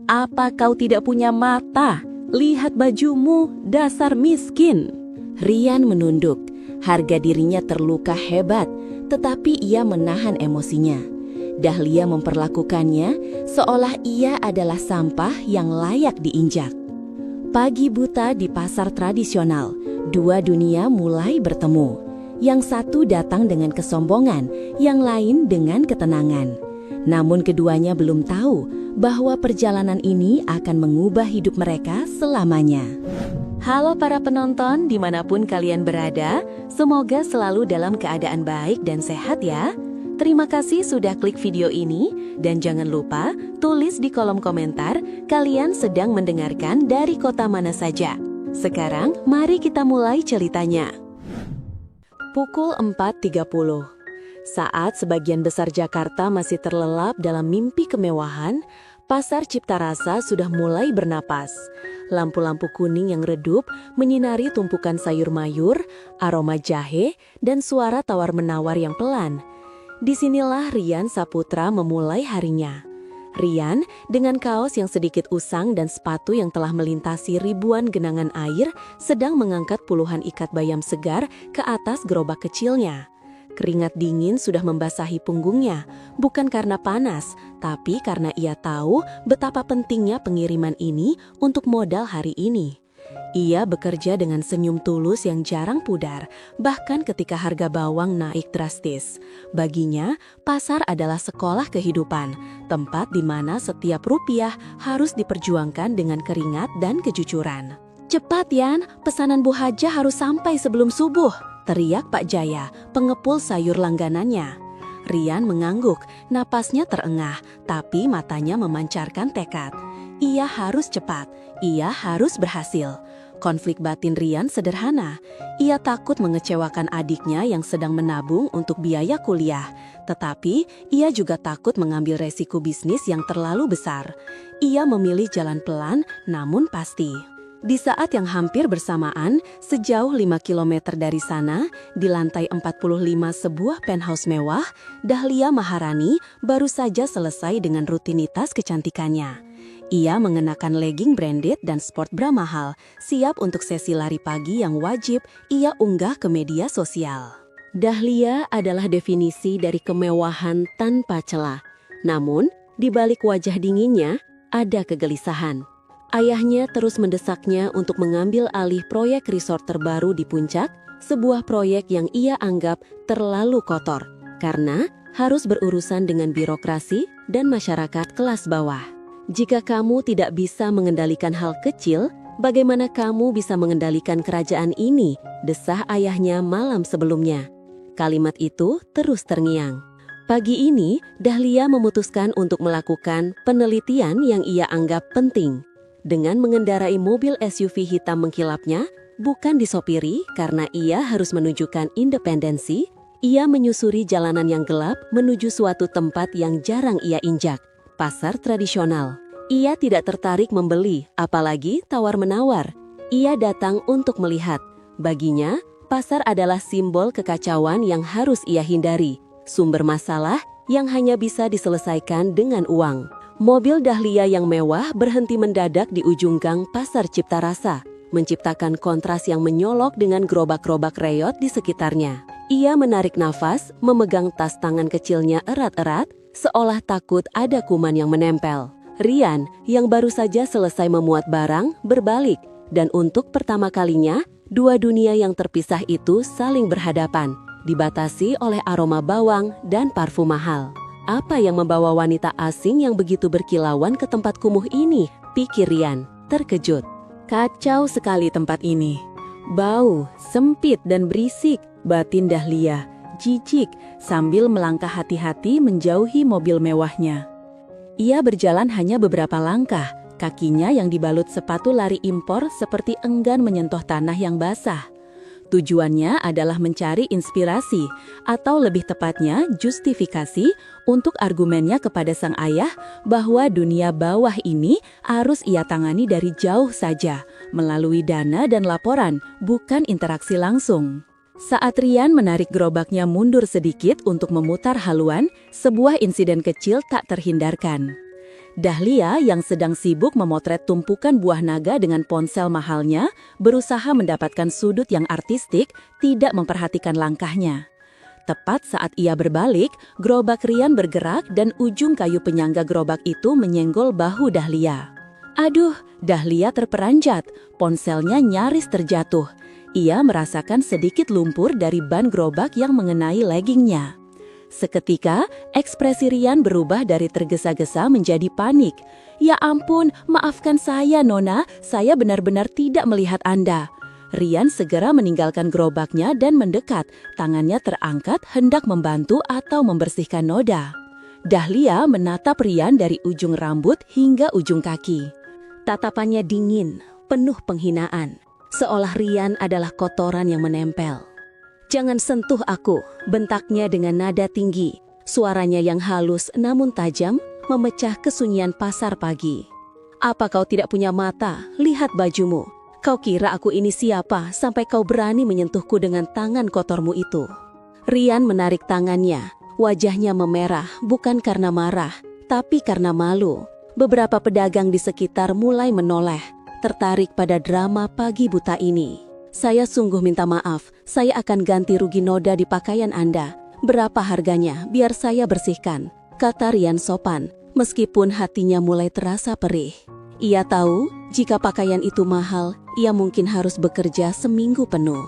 Apa kau tidak punya mata? Lihat bajumu, dasar miskin. Rian menunduk. Harga dirinya terluka hebat, tetapi ia menahan emosinya. Dahlia memperlakukannya seolah ia adalah sampah yang layak diinjak. Pagi buta di pasar tradisional, dua dunia mulai bertemu. Yang satu datang dengan kesombongan, yang lain dengan ketenangan. Namun keduanya belum tahu bahwa perjalanan ini akan mengubah hidup mereka selamanya. Halo para penonton dimanapun kalian berada, semoga selalu dalam keadaan baik dan sehat ya. Terima kasih sudah klik video ini, dan jangan lupa tulis di kolom komentar kalian sedang mendengarkan dari kota mana saja. Sekarang mari kita mulai ceritanya. Pukul 4.30. Saat sebagian besar Jakarta masih terlelap dalam mimpi kemewahan, Pasar Ciptarasa sudah mulai bernapas. Lampu-lampu kuning yang redup menyinari tumpukan sayur mayur, aroma jahe, dan suara tawar-menawar yang pelan. Disinilah Rian Saputra memulai harinya. Rian, dengan kaos yang sedikit usang dan sepatu yang telah melintasi ribuan genangan air, sedang mengangkat puluhan ikat bayam segar ke atas gerobak kecilnya. Keringat dingin sudah membasahi punggungnya, bukan karena panas, tapi karena ia tahu betapa pentingnya pengiriman ini untuk modal hari ini. Ia bekerja dengan senyum tulus yang jarang pudar, bahkan ketika harga bawang naik drastis. Baginya, pasar adalah sekolah kehidupan, tempat di mana setiap rupiah harus diperjuangkan dengan keringat dan kejujuran. "Cepat, Yan, pesanan Bu Haja harus sampai sebelum subuh," teriak Pak Jaya, pengepul sayur langganannya. Rian mengangguk, napasnya terengah, tapi matanya memancarkan tekad. Ia harus cepat, ia harus berhasil. Konflik batin Rian sederhana. Ia takut mengecewakan adiknya yang sedang menabung untuk biaya kuliah. Tetapi, ia juga takut mengambil resiko bisnis yang terlalu besar. Ia memilih jalan pelan, namun pasti. Di saat yang hampir bersamaan, sejauh 5 km dari sana, di lantai 45 sebuah penthouse mewah, Dahlia Maharani baru saja selesai dengan rutinitas kecantikannya. Ia mengenakan legging branded dan sport bra mahal, siap untuk sesi lari pagi yang wajib ia unggah ke media sosial. Dahlia adalah definisi dari kemewahan tanpa celah. Namun, di balik wajah dinginnya, ada kegelisahan. Ayahnya terus mendesaknya untuk mengambil alih proyek resort terbaru di Puncak, sebuah proyek yang ia anggap terlalu kotor, karena harus berurusan dengan birokrasi dan masyarakat kelas bawah. "Jika kamu tidak bisa mengendalikan hal kecil, bagaimana kamu bisa mengendalikan kerajaan ini?" desah ayahnya malam sebelumnya. Kalimat itu terus terngiang. Pagi ini, Dahlia memutuskan untuk melakukan penelitian yang ia anggap penting. Dengan mengendarai mobil SUV hitam mengkilapnya, bukan disopiri karena ia harus menunjukkan independensi, ia menyusuri jalanan yang gelap menuju suatu tempat yang jarang ia injak. Pasar tradisional. Ia tidak tertarik membeli, apalagi tawar-menawar. Ia datang untuk melihat. Baginya, pasar adalah simbol kekacauan yang harus ia hindari, sumber masalah yang hanya bisa diselesaikan dengan uang. Mobil Dahlia yang mewah berhenti mendadak di ujung gang Pasar Ciptarasa, menciptakan kontras yang menyolok dengan gerobak-gerobak reyot di sekitarnya. Ia menarik nafas, memegang tas tangan kecilnya erat-erat, seolah takut ada kuman yang menempel. Rian, yang baru saja selesai memuat barang, berbalik, dan untuk pertama kalinya, dua dunia yang terpisah itu saling berhadapan, dibatasi oleh aroma bawang dan parfum mahal. Apa yang membawa wanita asing yang begitu berkilauan ke tempat kumuh ini? Pikir Rian, terkejut. Kacau sekali tempat ini. Bau, sempit dan berisik, batin Dahlia. Jijik sambil melangkah hati-hati menjauhi mobil mewahnya. Ia berjalan hanya beberapa langkah, kakinya yang dibalut sepatu lari impor seperti enggan menyentuh tanah yang basah. Tujuannya adalah mencari inspirasi, atau lebih tepatnya justifikasi untuk argumennya kepada sang ayah bahwa dunia bawah ini harus ia tangani dari jauh saja, melalui dana dan laporan, bukan interaksi langsung. Saat Rian menarik gerobaknya mundur sedikit untuk memutar haluan, sebuah insiden kecil tak terhindarkan. Dahlia yang sedang sibuk memotret tumpukan buah naga dengan ponsel mahalnya, berusaha mendapatkan sudut yang artistik, tidak memperhatikan langkahnya. Tepat saat ia berbalik, gerobak Rian bergerak dan ujung kayu penyangga gerobak itu menyenggol bahu Dahlia. Aduh, Dahlia terperanjat, ponselnya nyaris terjatuh. Ia merasakan sedikit lumpur dari ban gerobak yang mengenai leggingnya. Seketika, ekspresi Rian berubah dari tergesa-gesa menjadi panik. "Ya ampun, maafkan saya, Nona. Saya benar-benar tidak melihat Anda." Rian segera meninggalkan gerobaknya dan mendekat. Tangannya terangkat hendak membantu atau membersihkan noda. Dahlia menatap Rian dari ujung rambut hingga ujung kaki. Tatapannya dingin, penuh penghinaan. Seolah Rian adalah kotoran yang menempel. "Jangan sentuh aku," bentaknya dengan nada tinggi. Suaranya yang halus namun tajam memecah kesunyian pasar pagi. "Apa kau tidak punya mata? Lihat bajumu. Kau kira aku ini siapa sampai kau berani menyentuhku dengan tangan kotormu itu?" Rian menarik tangannya. Wajahnya memerah bukan karena marah, tapi karena malu. Beberapa pedagang di sekitar mulai menoleh, tertarik pada drama pagi buta ini. "Saya sungguh minta maaf, saya akan ganti rugi noda di pakaian Anda. Berapa harganya biar saya bersihkan?" kata Rian sopan, meskipun hatinya mulai terasa perih. Ia tahu jika pakaian itu mahal, ia mungkin harus bekerja seminggu penuh.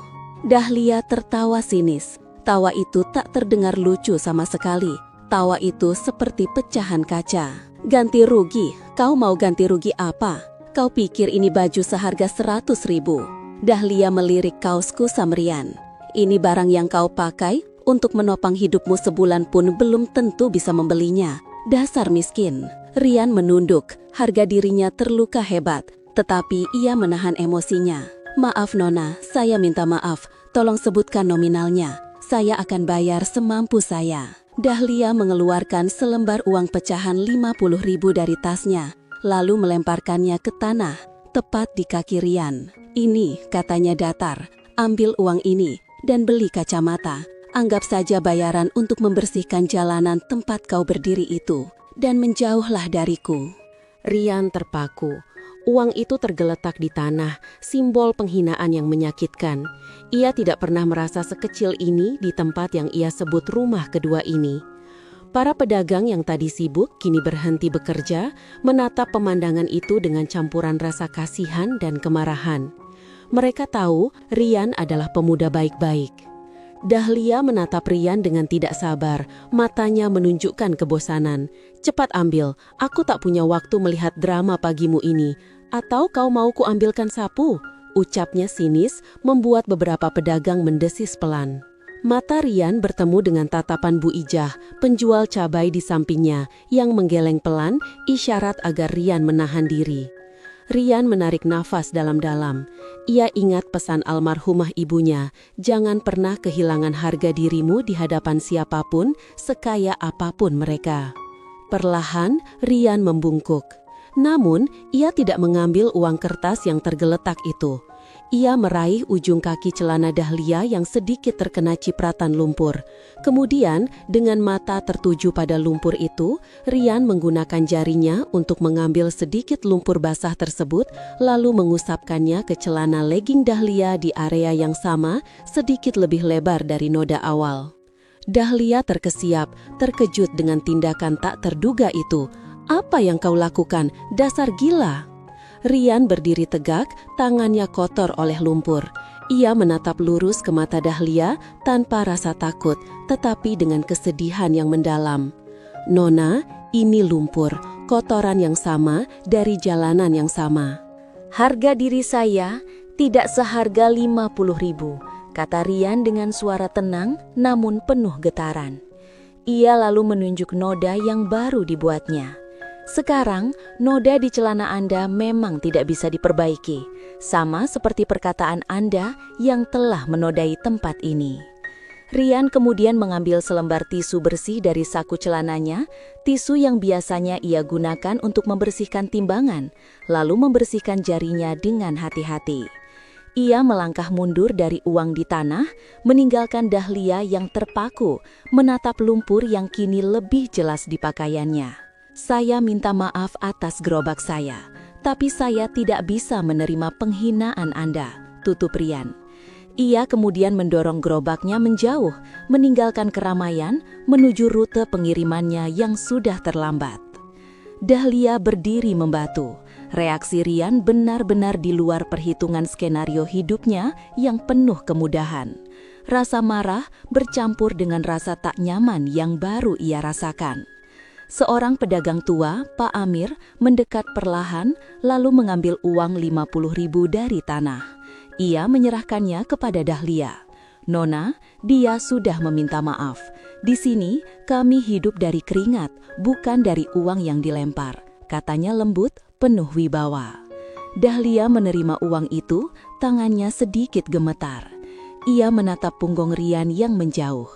Dahlia tertawa sinis. Tawa itu tak terdengar lucu sama sekali. Tawa itu seperti pecahan kaca. "Ganti rugi? Kau mau ganti rugi apa? Kau pikir ini baju seharga 100.000? Dahlia melirik kaosku sama Rian. "Ini barang yang kau pakai untuk menopang hidupmu sebulan pun belum tentu bisa membelinya. Dasar miskin." Rian menunduk, harga dirinya terluka hebat, tetapi ia menahan emosinya. "Maaf Nona, saya minta maaf. Tolong sebutkan nominalnya. Saya akan bayar semampu saya." Dahlia mengeluarkan selembar uang pecahan 50.000 dari tasnya, lalu melemparkannya ke tanah, tepat di kaki Rian. "Ini," katanya datar, "ambil uang ini dan beli kacamata. Anggap saja bayaran untuk membersihkan jalanan tempat kau berdiri itu, dan menjauhlah dariku." Rian terpaku. Uang itu tergeletak di tanah, simbol penghinaan yang menyakitkan. Ia tidak pernah merasa sekecil ini di tempat yang ia sebut rumah kedua ini. Para pedagang yang tadi sibuk kini berhenti bekerja, menatap pemandangan itu dengan campuran rasa kasihan dan kemarahan. Mereka tahu Rian adalah pemuda baik-baik. Dahlia menatap Rian dengan tidak sabar, matanya menunjukkan kebosanan. "Cepat ambil, aku tak punya waktu melihat drama pagimu ini. Atau kau mau kuambilkan sapu?" ucapnya sinis, membuat beberapa pedagang mendesis pelan. Mata Rian bertemu dengan tatapan Bu Ijah, penjual cabai di sampingnya, yang menggeleng pelan, isyarat agar Rian menahan diri. Rian menarik nafas dalam-dalam. Ia ingat pesan almarhumah ibunya, "Jangan pernah kehilangan harga dirimu di hadapan siapapun, sekaya apapun mereka." Perlahan, Rian membungkuk. Namun, ia tidak mengambil uang kertas yang tergeletak itu. Ia meraih ujung kaki celana Dahlia yang sedikit terkena cipratan lumpur. Kemudian, dengan mata tertuju pada lumpur itu, Rian menggunakan jarinya untuk mengambil sedikit lumpur basah tersebut, lalu mengusapkannya ke celana legging Dahlia di area yang sama, sedikit lebih lebar dari noda awal. Dahlia terkesiap, terkejut dengan tindakan tak terduga itu. "Apa yang kau lakukan? Dasar gila!" Rian berdiri tegak, tangannya kotor oleh lumpur. Ia menatap lurus ke mata Dahlia tanpa rasa takut, tetapi dengan kesedihan yang mendalam. "Nona, ini lumpur, kotoran yang sama dari jalanan yang sama. Harga diri saya tidak seharga 50.000, kata Rian dengan suara tenang namun penuh getaran. Ia lalu menunjuk noda yang baru dibuatnya. "Sekarang, noda di celana Anda memang tidak bisa diperbaiki, sama seperti perkataan Anda yang telah menodai tempat ini." Rian kemudian mengambil selembar tisu bersih dari saku celananya, tisu yang biasanya ia gunakan untuk membersihkan timbangan, lalu membersihkan jarinya dengan hati-hati. Ia melangkah mundur dari uang di tanah, meninggalkan Dahlia yang terpaku, menatap lumpur yang kini lebih jelas di pakaiannya. "Saya minta maaf atas gerobak saya, tapi saya tidak bisa menerima penghinaan Anda," tutup Rian. Ia kemudian mendorong gerobaknya menjauh, meninggalkan keramaian, menuju rute pengirimannya yang sudah terlambat. Dahlia berdiri membatu. Reaksi Rian benar-benar di luar perhitungan skenario hidupnya yang penuh kemudahan. Rasa marah bercampur dengan rasa tak nyaman yang baru ia rasakan. Seorang pedagang tua, Pak Amir, mendekat perlahan lalu mengambil uang 50.000 dari tanah. Ia menyerahkannya kepada Dahlia. "Nona, dia sudah meminta maaf. Di sini kami hidup dari keringat, bukan dari uang yang dilempar," katanya lembut, penuh wibawa. Dahlia menerima uang itu, tangannya sedikit gemetar. Ia menatap punggung Rian yang menjauh.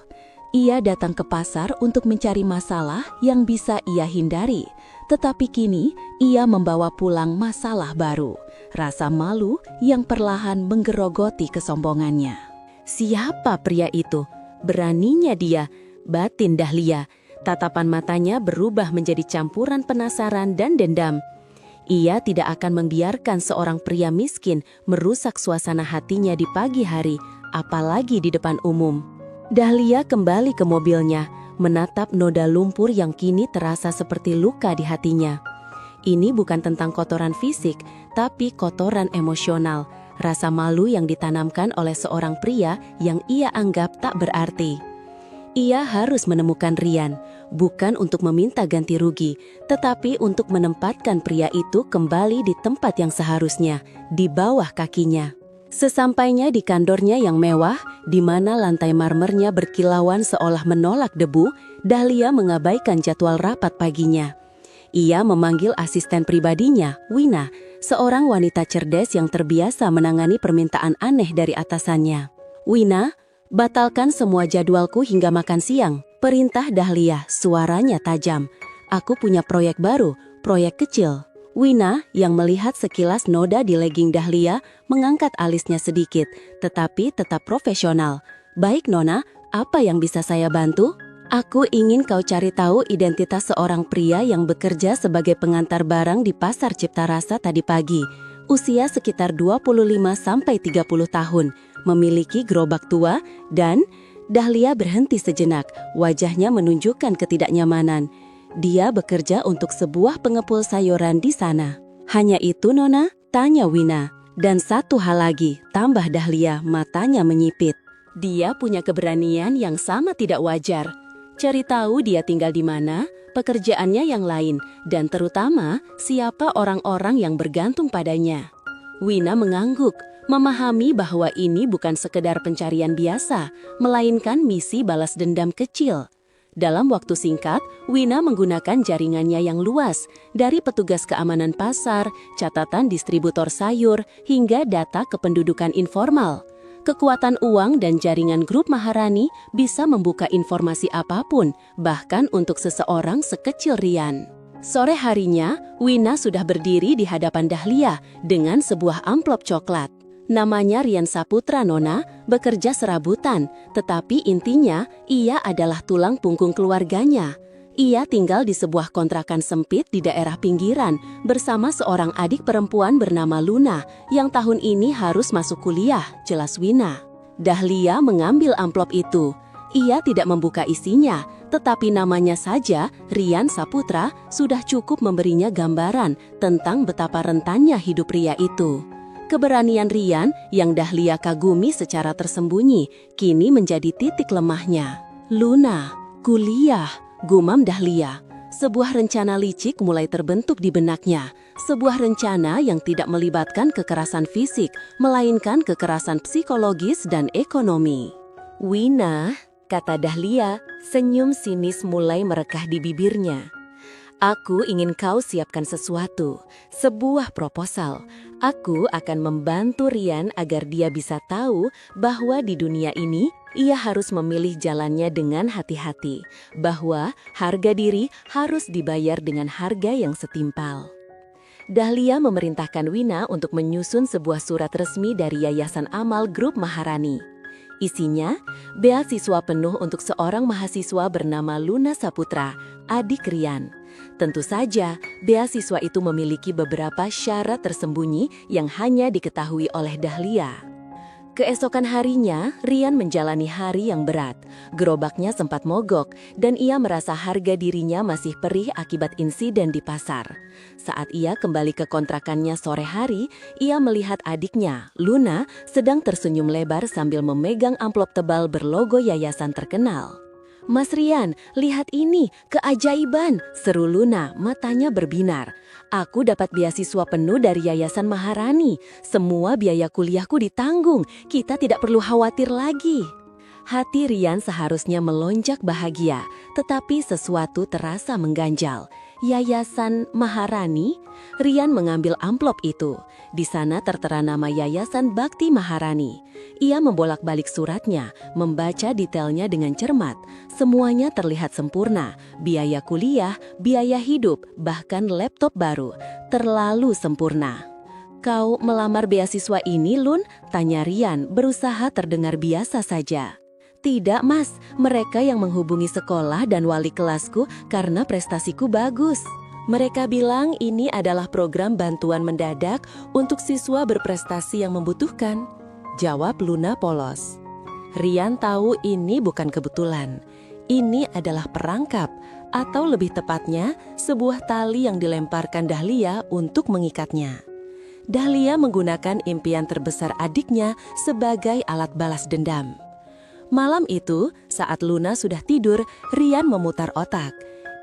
Ia datang ke pasar untuk mencari masalah yang bisa ia hindari, tetapi kini ia membawa pulang masalah baru. Rasa malu yang perlahan menggerogoti kesombongannya. Siapa pria itu? Beraninya dia, batin Dahlia. Tatapan matanya berubah menjadi campuran penasaran dan dendam. Ia tidak akan membiarkan seorang pria miskin merusak suasana hatinya di pagi hari, apalagi di depan umum. Dahlia kembali ke mobilnya, menatap noda lumpur yang kini terasa seperti luka di hatinya. Ini bukan tentang kotoran fisik, tapi kotoran emosional, rasa malu yang ditanamkan oleh seorang pria yang ia anggap tak berarti. Ia harus menemukan Rian, bukan untuk meminta ganti rugi, tetapi untuk menempatkan pria itu kembali di tempat yang seharusnya, di bawah kakinya. Sesampainya di kantornya yang mewah, di mana lantai marmernya berkilauan seolah menolak debu, Dahlia mengabaikan jadwal rapat paginya. Ia memanggil asisten pribadinya, Wina, seorang wanita cerdas yang terbiasa menangani permintaan aneh dari atasannya. "Wina, batalkan semua jadwalku hingga makan siang," perintah Dahlia, suaranya tajam. "Aku punya proyek baru, proyek kecil." Wina yang melihat sekilas noda di legging Dahlia mengangkat alisnya sedikit, tetapi tetap profesional. "Baik Nona, apa yang bisa saya bantu?" "Aku ingin kau cari tahu identitas seorang pria yang bekerja sebagai pengantar barang di Pasar Ciptarasa tadi pagi. Usia sekitar 25-30 tahun, memiliki gerobak tua dan..." Dahlia berhenti sejenak, wajahnya menunjukkan ketidaknyamanan. "Dia bekerja untuk sebuah pengepul sayuran di sana." "Hanya itu Nona?" tanya Wina. "Dan satu hal lagi," tambah Dahlia, matanya menyipit. "Dia punya keberanian yang sama tidak wajar. Cari tahu dia tinggal di mana, pekerjaannya yang lain, dan terutama siapa orang-orang yang bergantung padanya." Wina mengangguk, memahami bahwa ini bukan sekedar pencarian biasa, melainkan misi balas dendam kecil. Dalam waktu singkat, Wina menggunakan jaringannya yang luas, dari petugas keamanan pasar, catatan distributor sayur, hingga data kependudukan informal. Kekuatan uang dan jaringan grup Maharani bisa membuka informasi apapun, bahkan untuk seseorang sekecil Rian. Sore harinya, Wina sudah berdiri di hadapan Dahlia dengan sebuah amplop coklat. "Namanya Rian Saputra Nona, bekerja serabutan, tetapi intinya ia adalah tulang punggung keluarganya. Ia tinggal di sebuah kontrakan sempit di daerah pinggiran bersama seorang adik perempuan bernama Luna yang tahun ini harus masuk kuliah," jelas Wina. Dahlia mengambil amplop itu. Ia tidak membuka isinya, tetapi namanya saja, Rian Saputra, sudah cukup memberinya gambaran tentang betapa rentannya hidup pria itu. Keberanian Rian yang Dahlia kagumi secara tersembunyi kini menjadi titik lemahnya. "Luna, kuliah," gumam Dahlia. Sebuah rencana licik mulai terbentuk di benaknya. Sebuah rencana yang tidak melibatkan kekerasan fisik, melainkan kekerasan psikologis dan ekonomi. "Wina," kata Dahlia, senyum sinis mulai merekah di bibirnya. "Aku ingin kau siapkan sesuatu, sebuah proposal. Aku akan membantu Rian agar dia bisa tahu bahwa di dunia ini ia harus memilih jalannya dengan hati-hati, bahwa harga diri harus dibayar dengan harga yang setimpal." Dahlia memerintahkan Wina untuk menyusun sebuah surat resmi dari Yayasan Amal Grup Maharani. Isinya, beasiswa penuh untuk seorang mahasiswa bernama Luna Saputra, adik Rian. Tentu saja, beasiswa itu memiliki beberapa syarat tersembunyi yang hanya diketahui oleh Dahlia. Keesokan harinya, Rian menjalani hari yang berat. Gerobaknya sempat mogok, dan ia merasa harga dirinya masih perih akibat insiden di pasar. Saat ia kembali ke kontrakannya sore hari, ia melihat adiknya, Luna, sedang tersenyum lebar sambil memegang amplop tebal berlogo yayasan terkenal. "Mas Rian, lihat ini, keajaiban!" seru Luna, matanya berbinar. "Aku dapat beasiswa penuh dari Yayasan Maharani. Semua biaya kuliahku ditanggung, kita tidak perlu khawatir lagi." Hati Rian seharusnya melonjak bahagia, tetapi sesuatu terasa mengganjal. Yayasan Maharani? Rian mengambil amplop itu. Di sana tertera nama Yayasan Bakti Maharani. Ia membolak-balik suratnya, membaca detailnya dengan cermat. Semuanya terlihat sempurna. Biaya kuliah, biaya hidup, bahkan laptop baru. Terlalu sempurna. "Kau melamar beasiswa ini, Lun?" tanya Rian, berusaha terdengar biasa saja. "Tidak, Mas. Mereka yang menghubungi sekolah dan wali kelasku karena prestasiku bagus. Mereka bilang ini adalah program bantuan mendadak untuk siswa berprestasi yang membutuhkan," jawab Luna polos. Rian tahu ini bukan kebetulan. Ini adalah perangkap, atau lebih tepatnya, sebuah tali yang dilemparkan Dahlia untuk mengikatnya. Dahlia menggunakan impian terbesar adiknya sebagai alat balas dendam. Malam itu, saat Luna sudah tidur, Rian memutar otak.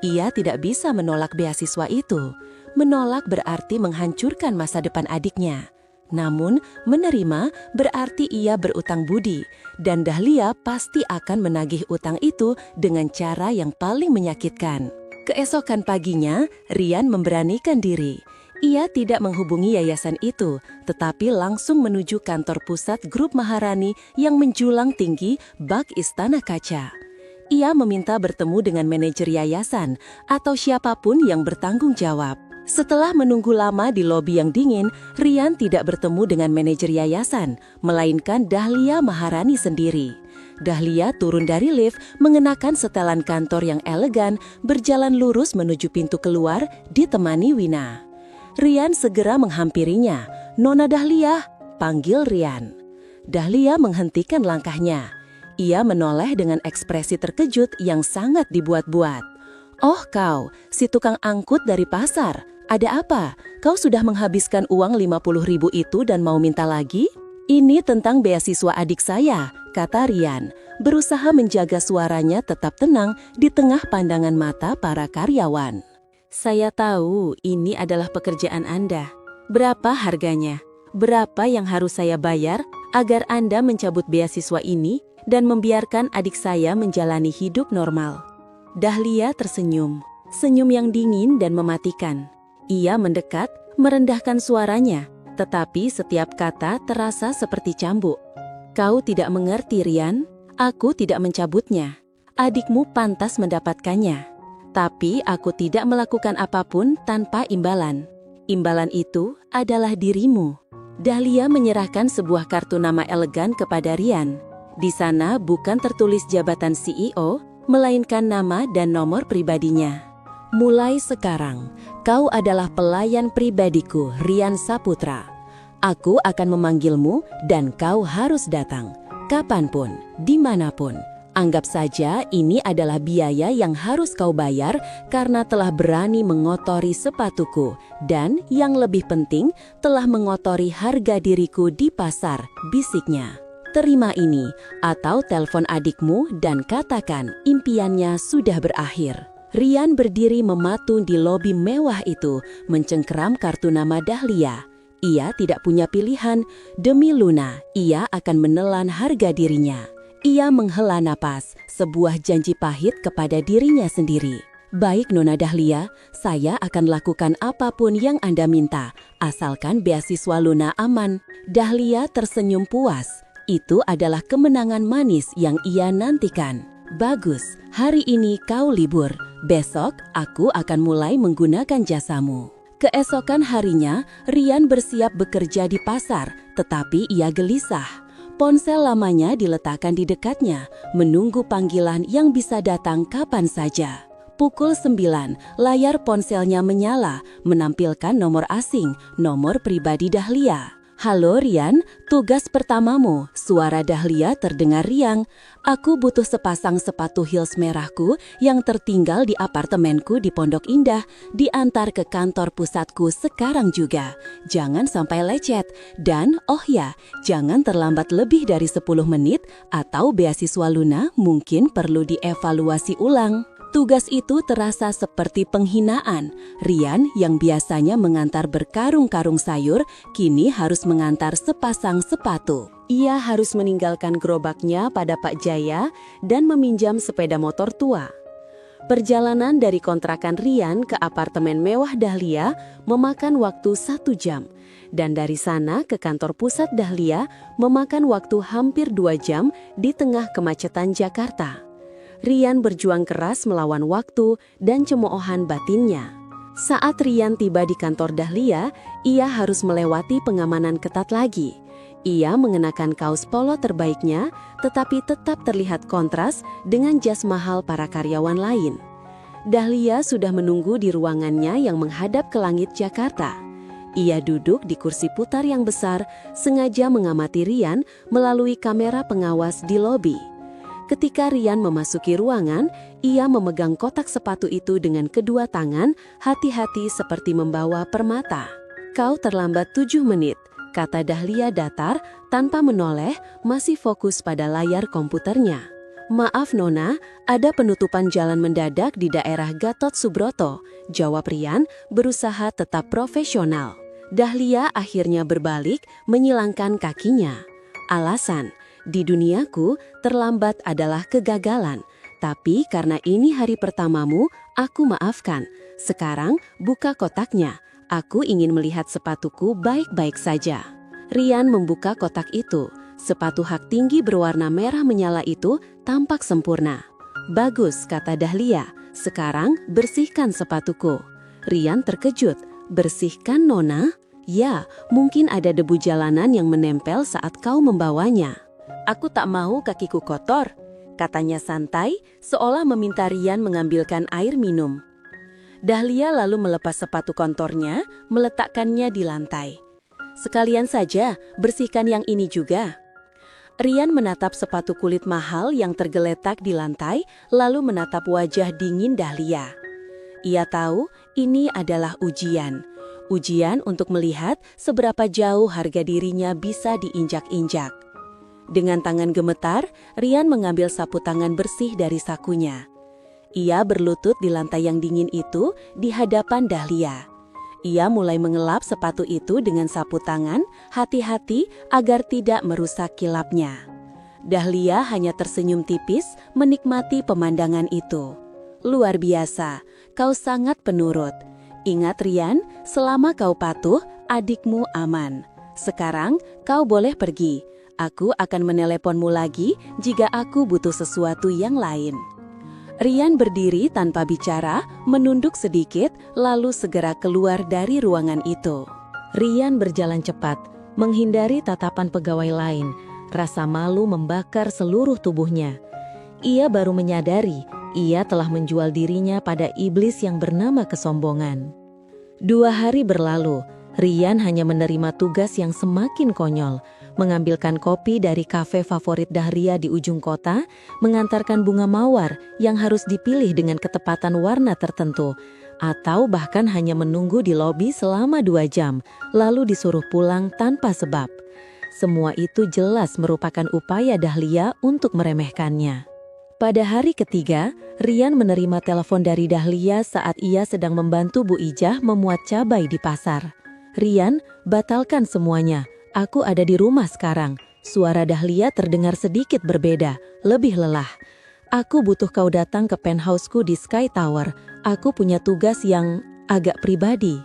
Ia tidak bisa menolak beasiswa itu. Menolak berarti menghancurkan masa depan adiknya. Namun, menerima berarti ia berutang budi, dan Dahlia pasti akan menagih utang itu dengan cara yang paling menyakitkan. Keesokan paginya, Rian memberanikan diri. Ia tidak menghubungi yayasan itu, tetapi langsung menuju kantor pusat grup Maharani yang menjulang tinggi bak Istana Kaca. Ia meminta bertemu dengan manajer yayasan atau siapapun yang bertanggung jawab. Setelah menunggu lama di lobi yang dingin, Rian tidak bertemu dengan manajer yayasan, melainkan Dahlia Maharani sendiri. Dahlia turun dari lift mengenakan setelan kantor yang elegan, berjalan lurus menuju pintu keluar, ditemani Wina. Rian segera menghampirinya. "Nona Dahlia," panggil Rian. Dahlia menghentikan langkahnya. Ia menoleh dengan ekspresi terkejut yang sangat dibuat-buat. "Oh kau, si tukang angkut dari pasar. Ada apa? Kau sudah menghabiskan uang 50.000 itu dan mau minta lagi?" "Ini tentang beasiswa adik saya," kata Rian, berusaha menjaga suaranya tetap tenang di tengah pandangan mata para karyawan. "Saya tahu ini adalah pekerjaan Anda. Berapa harganya? Berapa yang harus saya bayar agar Anda mencabut beasiswa ini dan membiarkan adik saya menjalani hidup normal?" Dahlia tersenyum, senyum yang dingin dan mematikan. Ia mendekat, merendahkan suaranya, tetapi setiap kata terasa seperti cambuk. "Kau tidak mengerti, Rian. Aku tidak mencabutnya. Adikmu pantas mendapatkannya. Tapi aku tidak melakukan apapun tanpa imbalan. Imbalan itu adalah dirimu." Dahlia menyerahkan sebuah kartu nama elegan kepada Rian. Di sana bukan tertulis jabatan CEO, melainkan nama dan nomor pribadinya. "Mulai sekarang, kau adalah pelayan pribadiku, Rian Saputra. Aku akan memanggilmu dan kau harus datang, kapanpun, dimanapun. Anggap saja ini adalah biaya yang harus kau bayar karena telah berani mengotori sepatuku dan yang lebih penting telah mengotori harga diriku di pasar," bisiknya. "Terima ini atau telepon adikmu dan katakan impiannya sudah berakhir." Rian berdiri mematung di lobi mewah itu, mencengkeram kartu nama Dahlia. Ia tidak punya pilihan, demi Luna, ia akan menelan harga dirinya. Ia menghela napas, sebuah janji pahit kepada dirinya sendiri. "Baik Nona Dahlia, saya akan lakukan apapun yang Anda minta, asalkan beasiswa Luna aman." Dahlia tersenyum puas. Itu adalah kemenangan manis yang ia nantikan. "Bagus, hari ini kau libur. Besok aku akan mulai menggunakan jasamu." Keesokan harinya, Rian bersiap bekerja di pasar, tetapi ia gelisah. Ponsel lamanya diletakkan di dekatnya, menunggu panggilan yang bisa datang kapan saja. Pukul 9, layar ponselnya menyala, menampilkan nomor asing, nomor pribadi Dahlia. "Halo Rian, tugas pertamamu," suara Dahlia terdengar riang. "Aku butuh sepasang sepatu heels merahku yang tertinggal di apartemenku di Pondok Indah. Diantar ke kantor pusatku sekarang juga. Jangan sampai lecet. Dan, oh ya, jangan terlambat lebih dari 10 menit atau beasiswa Luna mungkin perlu dievaluasi ulang." Tugas itu terasa seperti penghinaan. Rian yang biasanya mengantar berkarung-karung sayur, kini harus mengantar sepasang sepatu. Ia harus meninggalkan gerobaknya pada Pak Jaya dan meminjam sepeda motor tua. Perjalanan dari kontrakan Rian ke apartemen mewah Dahlia memakan waktu 1 jam. Dan dari sana ke kantor pusat Dahlia memakan waktu hampir 2 jam di tengah kemacetan Jakarta. Rian berjuang keras melawan waktu dan cemoohan batinnya. Saat Rian tiba di kantor Dahlia, ia harus melewati pengamanan ketat lagi. Ia mengenakan kaos polo terbaiknya, tetapi tetap terlihat kontras dengan jas mahal para karyawan lain. Dahlia sudah menunggu di ruangannya yang menghadap ke langit Jakarta. Ia duduk di kursi putar yang besar, sengaja mengamati Rian melalui kamera pengawas di lobi. Ketika Rian memasuki ruangan, ia memegang kotak sepatu itu dengan kedua tangan, hati-hati seperti membawa permata. "Kau terlambat 7 menit, kata Dahlia datar, tanpa menoleh, masih fokus pada layar komputernya. "Maaf Nona, ada penutupan jalan mendadak di daerah Gatot Subroto," jawab Rian, berusaha tetap profesional. Dahlia akhirnya berbalik, menyilangkan kakinya. "Alasan, di duniaku, terlambat adalah kegagalan. Tapi karena ini hari pertamamu, aku maafkan. Sekarang, buka kotaknya. Aku ingin melihat sepatuku baik-baik saja." Rian membuka kotak itu. Sepatu hak tinggi berwarna merah menyala itu tampak sempurna. "Bagus," kata Dahlia. "Sekarang, bersihkan sepatuku." Rian terkejut. "Bersihkan, Nona?" "Ya, mungkin ada debu jalanan yang menempel saat kau membawanya." "Aku tak mau kakiku kotor," katanya santai, seolah meminta Rian mengambilkan air minum. Dahlia lalu melepas sepatu kontornya, meletakkannya di lantai. "Sekalian saja, bersihkan yang ini juga." Rian menatap sepatu kulit mahal yang tergeletak di lantai, lalu menatap wajah dingin Dahlia. Ia tahu ini adalah ujian. Ujian untuk melihat seberapa jauh harga dirinya bisa diinjak-injak. Dengan tangan gemetar, Rian mengambil sapu tangan bersih dari sakunya. Ia berlutut di lantai yang dingin itu di hadapan Dahlia. Ia mulai mengelap sepatu itu dengan sapu tangan, hati-hati agar tidak merusak kilapnya. Dahlia hanya tersenyum tipis menikmati pemandangan itu. "Luar biasa, kau sangat penurut. Ingat Rian, selama kau patuh, adikmu aman. Sekarang kau boleh pergi. Aku akan meneleponmu lagi jika aku butuh sesuatu yang lain." Rian berdiri tanpa bicara, menunduk sedikit, lalu segera keluar dari ruangan itu. Rian berjalan cepat, menghindari tatapan pegawai lain. Rasa malu membakar seluruh tubuhnya. Ia baru menyadari, ia telah menjual dirinya pada iblis yang bernama kesombongan. 2 hari berlalu, Rian hanya menerima tugas yang semakin konyol. Mengambilkan kopi dari kafe favorit Dahlia di ujung kota, mengantarkan bunga mawar yang harus dipilih dengan ketepatan warna tertentu, atau bahkan hanya menunggu di lobi selama 2 jam, lalu disuruh pulang tanpa sebab. Semua itu jelas merupakan upaya Dahlia untuk meremehkannya. Pada hari ketiga, Rian menerima telepon dari Dahlia saat ia sedang membantu Bu Ijah memuat cabai di pasar. "Rian, batalkan semuanya. Aku ada di rumah sekarang." Suara Dahlia terdengar sedikit berbeda, lebih lelah. "Aku butuh kau datang ke penthouseku di Sky Tower. Aku punya tugas yang agak pribadi."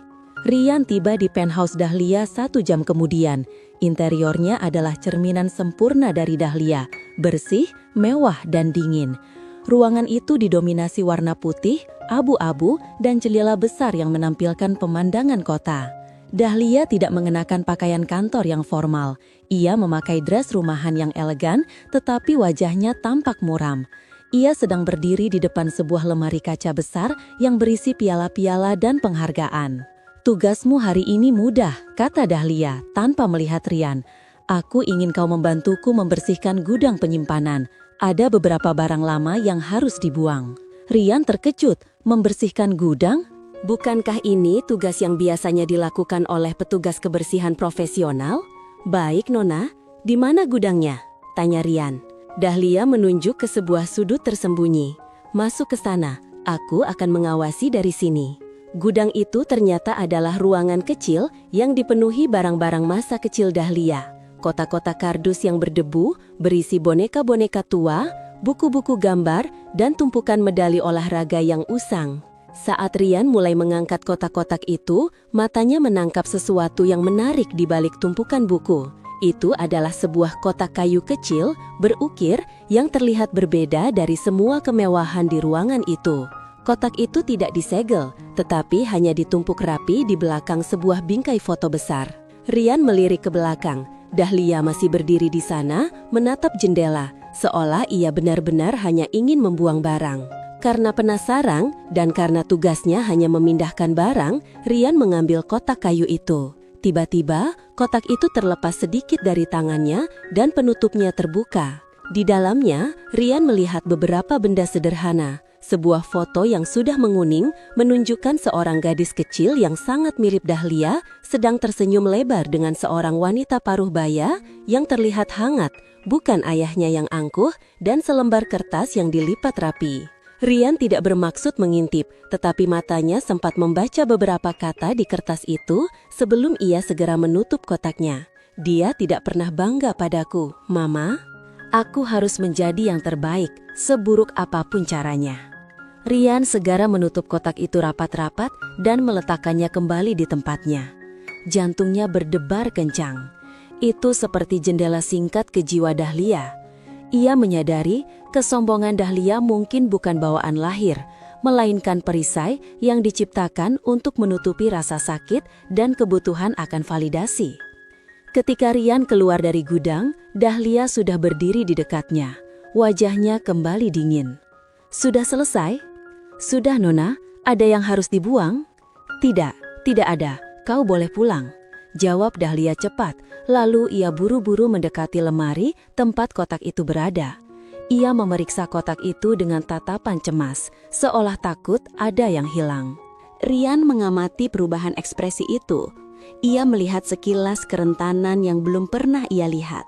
Rian tiba di penthouse Dahlia 1 jam kemudian. Interiornya adalah cerminan sempurna dari Dahlia, bersih, mewah, dan dingin. Ruangan itu didominasi warna putih, abu-abu, dan jendela besar yang menampilkan pemandangan kota. Dahlia tidak mengenakan pakaian kantor yang formal. Ia memakai dress rumahan yang elegan, tetapi wajahnya tampak muram. Ia sedang berdiri di depan sebuah lemari kaca besar yang berisi piala-piala dan penghargaan. "Tugasmu hari ini mudah," kata Dahlia tanpa melihat Rian. "Aku ingin kau membantuku membersihkan gudang penyimpanan. Ada beberapa barang lama yang harus dibuang." Rian terkejut. "Membersihkan gudang? Bukankah ini tugas yang biasanya dilakukan oleh petugas kebersihan profesional?" "Baik, Nona. Di mana gudangnya?" tanya Rian. Dahlia menunjuk ke sebuah sudut tersembunyi. "Masuk ke sana. Aku akan mengawasi dari sini." Gudang itu ternyata adalah ruangan kecil yang dipenuhi barang-barang masa kecil Dahlia. Kotak-kotak kardus yang berdebu, berisi boneka-boneka tua, buku-buku gambar, dan tumpukan medali olahraga yang usang. Saat Rian mulai mengangkat kotak-kotak itu, matanya menangkap sesuatu yang menarik di balik tumpukan buku. Itu adalah sebuah kotak kayu kecil, berukir, yang terlihat berbeda dari semua kemewahan di ruangan itu. Kotak itu tidak disegel, tetapi hanya ditumpuk rapi di belakang sebuah bingkai foto besar. Rian melirik ke belakang. Dahlia masih berdiri di sana, menatap jendela, seolah ia benar-benar hanya ingin membuang barang. Karena penasaran, dan karena tugasnya hanya memindahkan barang, Rian mengambil kotak kayu itu. Tiba-tiba, kotak itu terlepas sedikit dari tangannya dan penutupnya terbuka. Di dalamnya, Rian melihat beberapa benda sederhana. Sebuah foto yang sudah menguning menunjukkan seorang gadis kecil yang sangat mirip Dahlia sedang tersenyum lebar dengan seorang wanita paruh baya yang terlihat hangat, bukan ayahnya yang angkuh, dan selembar kertas yang dilipat rapi. Rian tidak bermaksud mengintip, tetapi matanya sempat membaca beberapa kata di kertas itu sebelum ia segera menutup kotaknya. "Dia tidak pernah bangga padaku, Mama. Aku harus menjadi yang terbaik, seburuk apapun caranya." Rian segera menutup kotak itu rapat-rapat dan meletakkannya kembali di tempatnya. Jantungnya berdebar kencang. Itu seperti jendela singkat ke jiwa Dahlia. Ia menyadari kesombongan Dahlia mungkin bukan bawaan lahir, melainkan perisai yang diciptakan untuk menutupi rasa sakit dan kebutuhan akan validasi. Ketika Rian keluar dari gudang, Dahlia sudah berdiri di dekatnya. Wajahnya kembali dingin. "Sudah selesai?" "Sudah, Nona. Ada yang harus dibuang?" "Tidak, tidak ada. Kau boleh pulang," jawab Dahlia cepat. Lalu ia buru-buru mendekati lemari tempat kotak itu berada. Ia memeriksa kotak itu dengan tatapan cemas, seolah takut ada yang hilang. Rian mengamati perubahan ekspresi itu. Ia melihat sekilas kerentanan yang belum pernah ia lihat.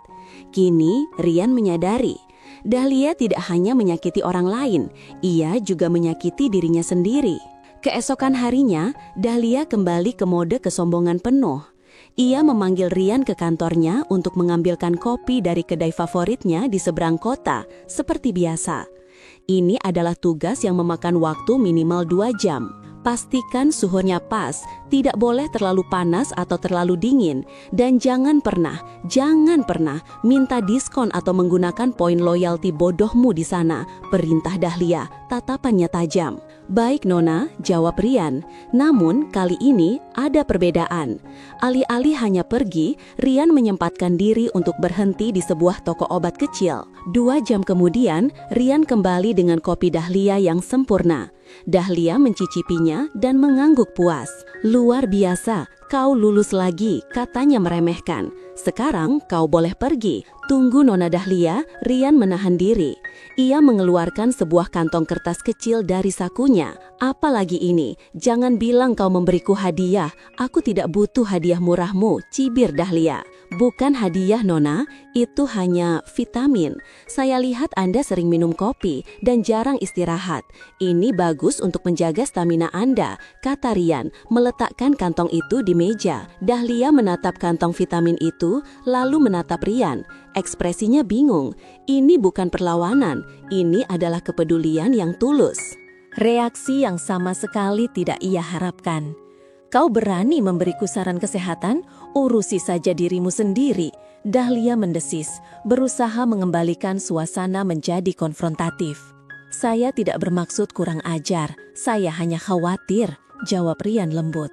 Kini Rian menyadari, Dahlia tidak hanya menyakiti orang lain, ia juga menyakiti dirinya sendiri. Keesokan harinya, Dahlia kembali ke mode kesombongan penuh. Ia memanggil Rian ke kantornya untuk mengambilkan kopi dari kedai favoritnya di seberang kota, seperti biasa. Ini adalah tugas yang memakan waktu minimal 2 jam. Pastikan suhunya pas, tidak boleh terlalu panas atau terlalu dingin, dan jangan pernah minta diskon atau menggunakan poin loyalty bodohmu di sana, perintah Dahlia, tatapannya tajam. "Baik, Nona," jawab Rian. Namun kali ini ada perbedaan. Alih-alih hanya pergi, Rian menyempatkan diri untuk berhenti di sebuah toko obat kecil. 2 jam kemudian, Rian kembali dengan kopi Dahlia yang sempurna. Dahlia mencicipinya dan mengangguk puas. "Luar biasa, kau lulus lagi," katanya meremehkan. "Sekarang kau boleh pergi." "Tunggu, Nona Dahlia." Rian menahan diri. Ia mengeluarkan sebuah kantong kertas kecil dari sakunya. "Apalagi ini? Jangan bilang kau memberiku hadiah. Aku tidak butuh hadiah murahmu," cibir Dahlia. "Bukan hadiah, Nona. Itu hanya vitamin. Saya lihat Anda sering minum kopi dan jarang istirahat. Ini bagus untuk menjaga stamina Anda," kata Rian, meletakkan kantong itu di meja. Dahlia menatap kantong vitamin itu, lalu menatap Rian. Ekspresinya bingung. Ini bukan perlawanan, ini adalah kepedulian yang tulus. Reaksi yang sama sekali tidak ia harapkan. "Kau berani memberiku saran kesehatan? Urusi saja dirimu sendiri," Dahlia mendesis, berusaha mengembalikan suasana menjadi konfrontatif. "Saya tidak bermaksud kurang ajar, saya hanya khawatir," jawab Rian lembut.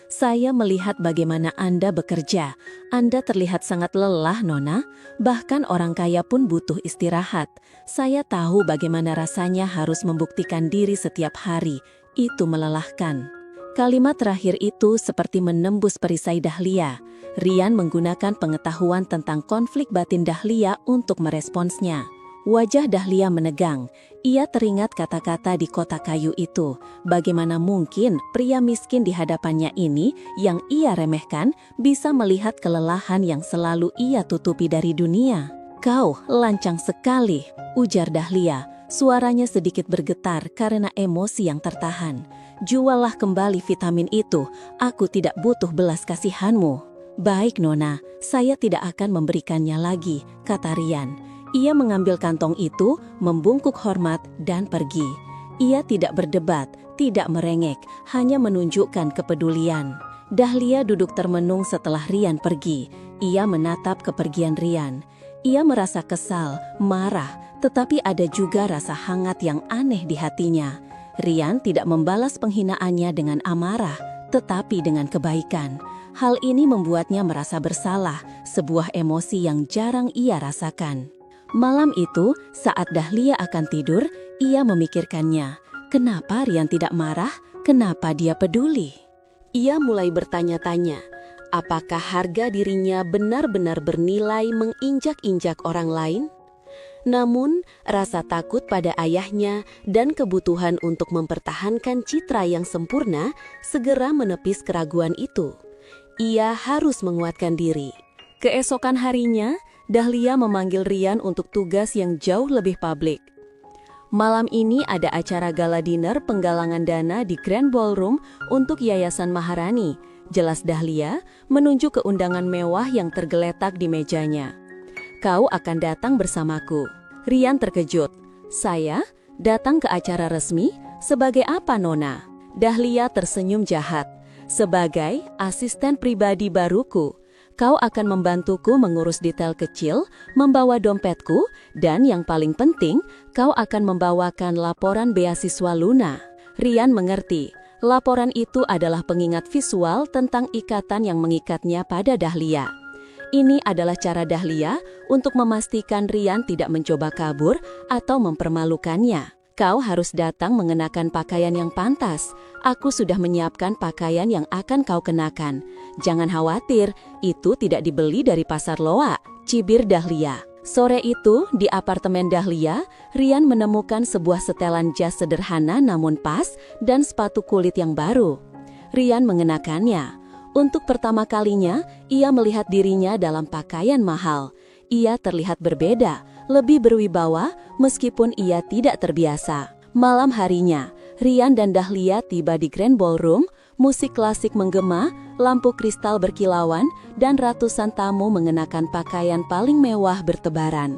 Saya melihat bagaimana Anda bekerja. Anda terlihat sangat lelah, Nona. Bahkan orang kaya pun butuh istirahat. Saya tahu bagaimana rasanya harus membuktikan diri setiap hari. Itu melelahkan. Kalimat terakhir itu seperti menembus perisai Dahlia. Rian menggunakan pengetahuan tentang konflik batin Dahlia untuk meresponsnya. Wajah Dahlia menegang. Ia teringat kata-kata di kotak kayu itu. Bagaimana mungkin pria miskin di hadapannya ini yang ia remehkan bisa melihat kelelahan yang selalu ia tutupi dari dunia. "Kau lancang sekali," ujar Dahlia. Suaranya sedikit bergetar karena emosi yang tertahan. "Juallah kembali vitamin itu. Aku tidak butuh belas kasihanmu." "Baik, Nona, saya tidak akan memberikannya lagi," kata Rian. Ia mengambil kantong itu, membungkuk hormat, dan pergi. Ia tidak berdebat, tidak merengek, hanya menunjukkan kepedulian. Dahlia duduk termenung setelah Rian pergi. Ia menatap kepergian Rian. Ia merasa kesal, marah, tetapi ada juga rasa hangat yang aneh di hatinya. Rian tidak membalas penghinaannya dengan amarah, tetapi dengan kebaikan. Hal ini membuatnya merasa bersalah, sebuah emosi yang jarang ia rasakan. Malam itu, saat Dahlia akan tidur, ia memikirkannya. Kenapa Rian tidak marah? Kenapa dia peduli? Ia mulai bertanya-tanya, apakah harga dirinya benar-benar bernilai menginjak-injak orang lain? Namun, rasa takut pada ayahnya dan kebutuhan untuk mempertahankan citra yang sempurna segera menepis keraguan itu. Ia harus menguatkan diri. Keesokan harinya, Dahlia memanggil Rian untuk tugas yang jauh lebih publik. Malam ini ada acara gala dinner penggalangan dana di Grand Ballroom untuk Yayasan Maharani. Jelas Dahlia menunjuk keundangan mewah yang tergeletak di mejanya. "Kau akan datang bersamaku." Rian terkejut. "Saya datang ke acara resmi? Sebagai apa, Nona?" Dahlia tersenyum jahat. "Sebagai asisten pribadi baruku. Kau akan membantuku mengurus detail kecil, membawa dompetku, dan yang paling penting, kau akan membawakan laporan beasiswa Luna." Rian mengerti. Laporan itu adalah pengingat visual tentang ikatan yang mengikatnya pada Dahlia. Ini adalah cara Dahlia untuk memastikan Rian tidak mencoba kabur atau mempermalukannya. "Kau harus datang mengenakan pakaian yang pantas. Aku sudah menyiapkan pakaian yang akan kau kenakan. Jangan khawatir, itu tidak dibeli dari pasar loa," cibir Dahlia. Sore itu, di apartemen Dahlia, Rian menemukan sebuah setelan jas sederhana namun pas dan sepatu kulit yang baru. Rian mengenakannya. Untuk pertama kalinya, ia melihat dirinya dalam pakaian mahal. Ia terlihat berbeda, lebih berwibawa meskipun ia tidak terbiasa. Malam harinya, Rian dan Dahlia tiba di Grand Ballroom, musik klasik menggema, lampu kristal berkilauan, dan ratusan tamu mengenakan pakaian paling mewah bertebaran.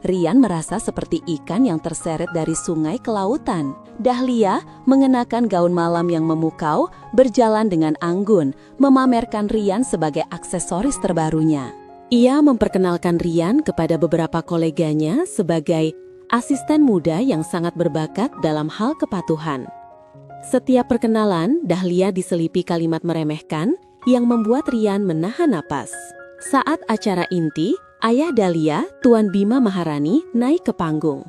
Rian merasa seperti ikan yang terseret dari sungai ke lautan. Dahlia mengenakan gaun malam yang memukau, berjalan dengan anggun, memamerkan Rian sebagai aksesoris terbarunya. Ia memperkenalkan Rian kepada beberapa koleganya sebagai asisten muda yang sangat berbakat dalam hal kepatuhan. Setiap perkenalan, Dahlia diselipi kalimat meremehkan yang membuat Rian menahan napas. Saat acara inti, ayah Dahlia, Tuan Bima Maharani, naik ke panggung.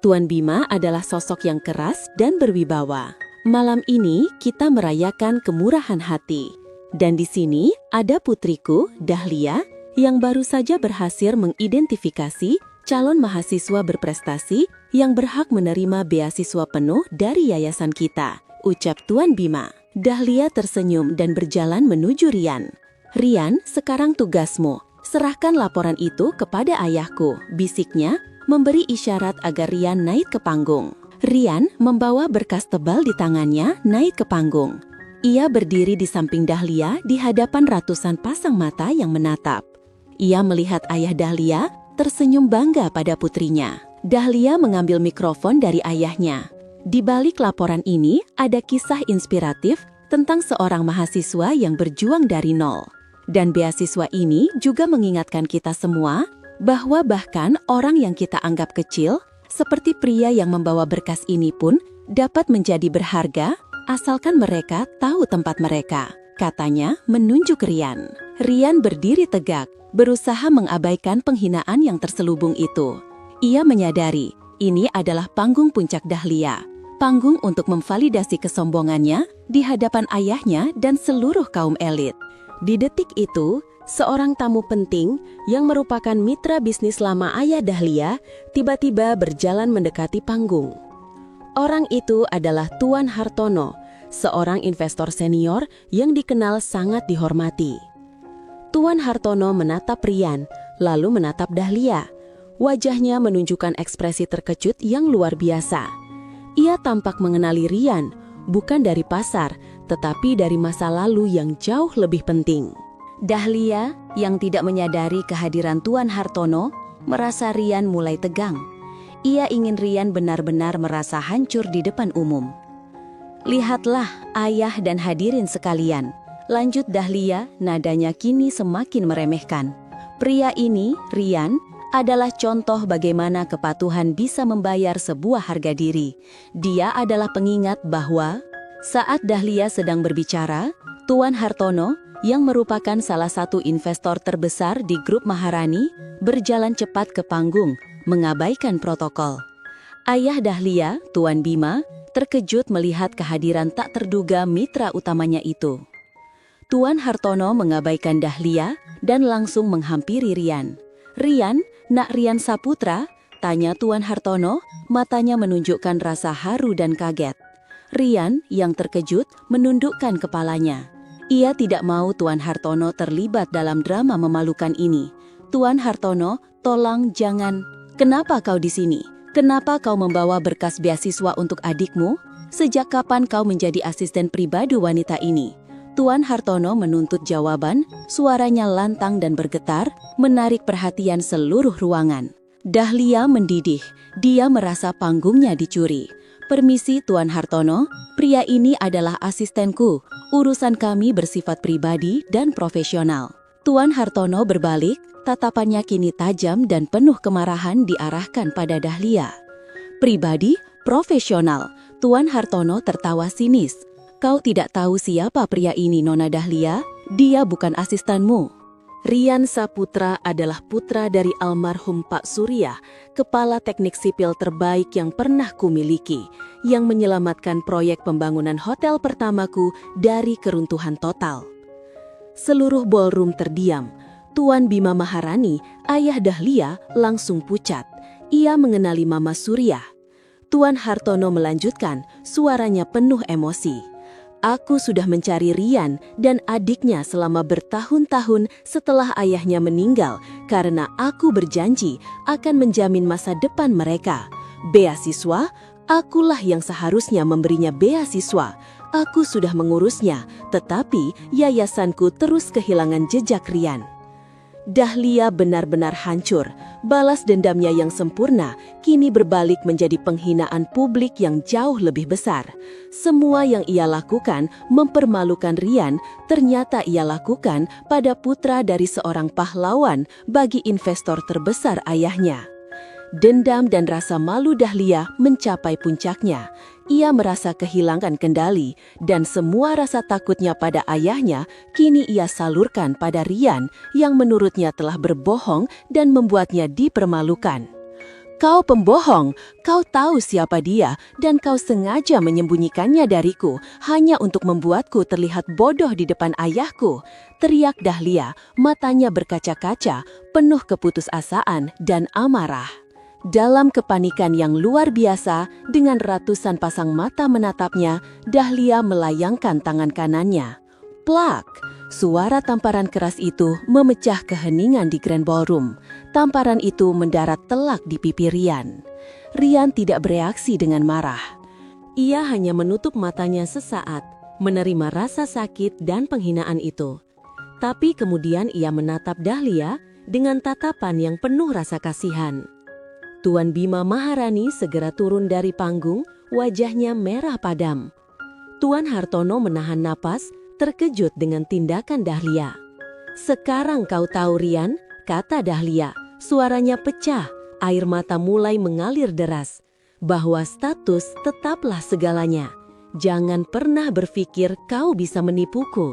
Tuan Bima adalah sosok yang keras dan berwibawa. "Malam ini kita merayakan kemurahan hati. Dan di sini ada putriku, Dahlia, yang baru saja berhasil mengidentifikasi calon mahasiswa berprestasi yang berhak menerima beasiswa penuh dari yayasan kita," ucap Tuan Bima. Dahlia tersenyum dan berjalan menuju Rian. "Rian, sekarang tugasmu. Serahkan laporan itu kepada ayahku," bisiknya, memberi isyarat agar Rian naik ke panggung. Rian membawa berkas tebal di tangannya naik ke panggung. Ia berdiri di samping Dahlia di hadapan ratusan pasang mata yang menatap. Ia melihat ayah Dahlia tersenyum bangga pada putrinya. Dahlia mengambil mikrofon dari ayahnya. Di balik laporan ini ada kisah inspiratif tentang seorang mahasiswa yang berjuang dari nol. Dan beasiswa ini juga mengingatkan kita semua bahwa bahkan orang yang kita anggap kecil, seperti pria yang membawa berkas ini pun dapat menjadi berharga asalkan mereka tahu tempat mereka. katanya menunjuk Rian. Rian berdiri tegak, berusaha mengabaikan penghinaan yang terselubung itu. Ia menyadari, ini adalah panggung puncak Dahlia. Panggung untuk memvalidasi kesombongannya di hadapan ayahnya dan seluruh kaum elit. Di detik itu, seorang tamu penting yang merupakan mitra bisnis lama ayah Dahlia tiba-tiba berjalan mendekati panggung. Orang itu adalah Tuan Hartono, seorang investor senior yang dikenal sangat dihormati. Tuan Hartono menatap Rian, lalu menatap Dahlia. Wajahnya menunjukkan ekspresi terkejut yang luar biasa. Ia tampak mengenali Rian, bukan dari pasar, tetapi dari masa lalu yang jauh lebih penting. Dahlia, yang tidak menyadari kehadiran Tuan Hartono, merasa Rian mulai tegang. Ia ingin Rian benar-benar merasa hancur di depan umum. "Lihatlah, ayah dan hadirin sekalian," lanjut Dahlia, nadanya kini semakin meremehkan. "Pria ini, Rian, adalah contoh bagaimana kepatuhan bisa membayar sebuah harga diri. Dia adalah pengingat bahwa..." Saat Dahlia sedang berbicara, Tuan Hartono, yang merupakan salah satu investor terbesar di grup Maharani, berjalan cepat ke panggung, mengabaikan protokol. Ayah Dahlia, Tuan Bima, terkejut melihat kehadiran tak terduga mitra utamanya itu. Tuan Hartono mengabaikan Dahlia dan langsung menghampiri Rian. "Rian, nak Rian Saputra?" tanya Tuan Hartono, matanya menunjukkan rasa haru dan kaget. Rian, yang terkejut, menundukkan kepalanya. Ia tidak mau Tuan Hartono terlibat dalam drama memalukan ini. "Tuan Hartono, tolong jangan." "Kenapa kau di sini? Kenapa kau membawa berkas beasiswa untuk adikmu? Sejak kapan kau menjadi asisten pribadi wanita ini?" Tuan Hartono menuntut jawaban, suaranya lantang dan bergetar, menarik perhatian seluruh ruangan. Dahlia mendidih, dia merasa panggungnya dicuri. "Permisi Tuan Hartono, pria ini adalah asistenku. Urusan kami bersifat pribadi dan profesional." Tuan Hartono berbalik, tatapannya kini tajam dan penuh kemarahan diarahkan pada Dahlia. "Pribadi, profesional." Tuan Hartono tertawa sinis. "Kau tidak tahu siapa pria ini, Nona Dahlia? Dia bukan asistenmu." Rian Saputra adalah putra dari almarhum Pak Surya, kepala teknik sipil terbaik yang pernah kumiliki, yang menyelamatkan proyek pembangunan hotel pertamaku dari keruntuhan total. Seluruh ballroom terdiam. Tuan Bima Maharani, ayah Dahlia, langsung pucat. Ia mengenali Mama Surya. Tuan Hartono melanjutkan, suaranya penuh emosi. "Aku sudah mencari Rian dan adiknya selama bertahun-tahun setelah ayahnya meninggal karena aku berjanji akan menjamin masa depan mereka. Beasiswa, akulah yang seharusnya memberinya beasiswa. Aku sudah mengurusnya, tetapi yayasanku terus kehilangan jejak Rian." Dahlia benar-benar hancur. Balas dendamnya yang sempurna kini berbalik menjadi penghinaan publik yang jauh lebih besar. Semua yang ia lakukan mempermalukan Rian, ternyata ia lakukan pada putra dari seorang pahlawan bagi investor terbesar ayahnya. Dendam dan rasa malu Dahlia mencapai puncaknya. Ia merasa kehilangan kendali dan semua rasa takutnya pada ayahnya kini ia salurkan pada Rian yang menurutnya telah berbohong dan membuatnya dipermalukan. "Kau pembohong, kau tahu siapa dia dan kau sengaja menyembunyikannya dariku hanya untuk membuatku terlihat bodoh di depan ayahku," teriak Dahlia, matanya berkaca-kaca, penuh keputusasaan dan amarah. Dalam kepanikan yang luar biasa, dengan ratusan pasang mata menatapnya, Dahlia melayangkan tangan kanannya. Plak! Suara tamparan keras itu memecah keheningan di Grand Ballroom. Tamparan itu mendarat telak di pipi Rian. Rian tidak bereaksi dengan marah. Ia hanya menutup matanya sesaat, menerima rasa sakit dan penghinaan itu. Tapi kemudian ia menatap Dahlia dengan tatapan yang penuh rasa kasihan. Tuan Bima Maharani segera turun dari panggung, wajahnya merah padam. Tuan Hartono menahan napas, terkejut dengan tindakan Dahlia. "Sekarang kau tahu Rian," kata Dahlia. Suaranya pecah, air mata mulai mengalir deras. "Bahwa status tetaplah segalanya. Jangan pernah berpikir kau bisa menipuku."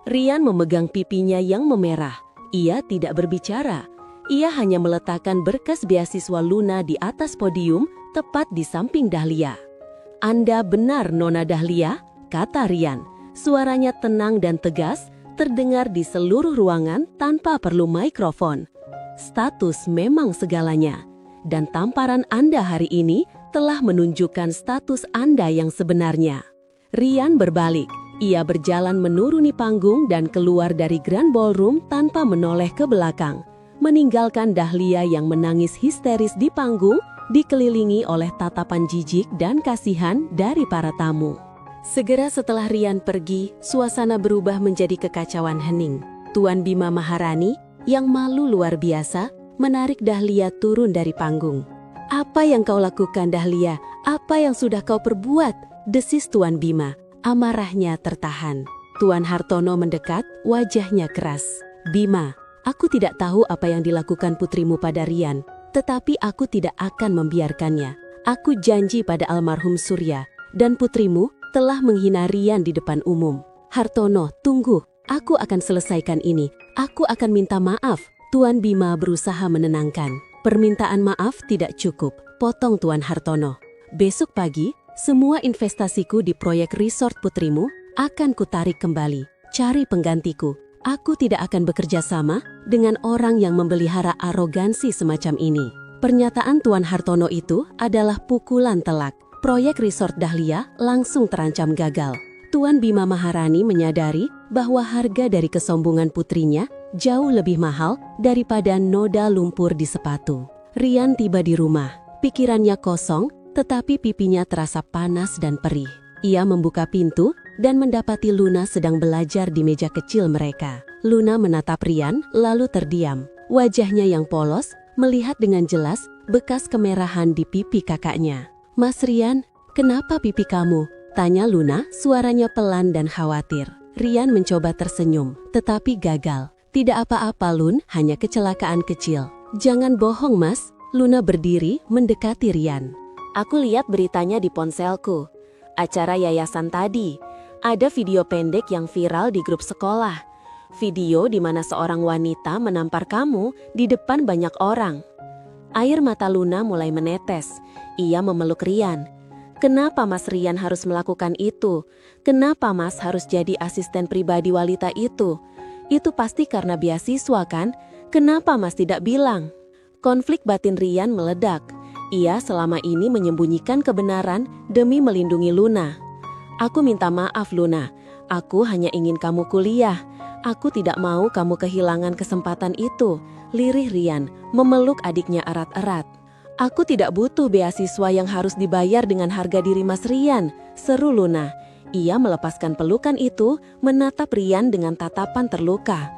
Rian memegang pipinya yang memerah. Ia tidak berbicara. Ia hanya meletakkan berkas beasiswa Luna di atas podium, tepat di samping Dahlia. "Anda benar, Nona Dahlia," kata Rian. Suaranya tenang dan tegas, terdengar di seluruh ruangan tanpa perlu mikrofon. "Status memang segalanya. Dan tamparan Anda hari ini telah menunjukkan status Anda yang sebenarnya." Rian berbalik. Ia berjalan menuruni panggung dan keluar dari Grand Ballroom tanpa menoleh ke belakang, meninggalkan Dahlia yang menangis histeris di panggung, dikelilingi oleh tatapan jijik dan kasihan dari para tamu. Segera setelah Rian pergi, suasana berubah menjadi kekacauan hening. Tuan Bima Maharani, yang malu luar biasa, menarik Dahlia turun dari panggung. "Apa yang kau lakukan, Dahlia? Apa yang sudah kau perbuat?" desis Tuan Bima. Amarahnya tertahan. Tuan Hartono mendekat, wajahnya keras. "Bima, aku tidak tahu apa yang dilakukan putrimu pada Rian, tetapi aku tidak akan membiarkannya. Aku janji pada almarhum Surya, dan putrimu telah menghina Rian di depan umum." "Hartono, tunggu. Aku akan selesaikan ini. Aku akan minta maaf." Tuan Bima berusaha menenangkan. "Permintaan maaf tidak cukup," potong Tuan Hartono. "Besok pagi, semua investasiku di proyek resort putrimu akan kutarik kembali. Cari penggantiku. Aku tidak akan bekerja sama dengan orang yang memelihara arogansi semacam ini." Pernyataan Tuan Hartono itu adalah pukulan telak. Proyek resort Dahlia langsung terancam gagal. Tuan Bima Maharani menyadari bahwa harga dari kesombongan putrinya jauh lebih mahal daripada noda lumpur di sepatu. Rian tiba di rumah. Pikirannya kosong, tetapi pipinya terasa panas dan perih. Ia membuka pintu dan mendapati Luna sedang belajar di meja kecil mereka. Luna menatap Rian, lalu terdiam. Wajahnya yang polos melihat dengan jelas bekas kemerahan di pipi kakaknya. "Mas Rian, kenapa pipi kamu?" tanya Luna, suaranya pelan dan khawatir. Rian mencoba tersenyum, tetapi gagal. "Tidak apa-apa, Lun, hanya kecelakaan kecil." "Jangan bohong, Mas." Luna berdiri mendekati Rian. "Aku lihat beritanya di ponselku. Acara yayasan tadi. Ada video pendek yang viral di grup sekolah. Video di mana seorang wanita menampar kamu di depan banyak orang." Air mata Luna mulai menetes. Ia memeluk Rian. "Kenapa Mas Rian harus melakukan itu? Kenapa Mas harus jadi asisten pribadi wanita itu? Itu pasti karena beasiswa kan? Kenapa Mas tidak bilang?" Konflik batin Rian meledak. Ia selama ini menyembunyikan kebenaran demi melindungi Luna. "Aku minta maaf, Luna. Aku hanya ingin kamu kuliah. Aku tidak mau kamu kehilangan kesempatan itu," lirih Rian, memeluk adiknya erat-erat. "Aku tidak butuh beasiswa yang harus dibayar dengan harga diri Mas Rian," seru Luna. Ia melepaskan pelukan itu, menatap Rian dengan tatapan terluka.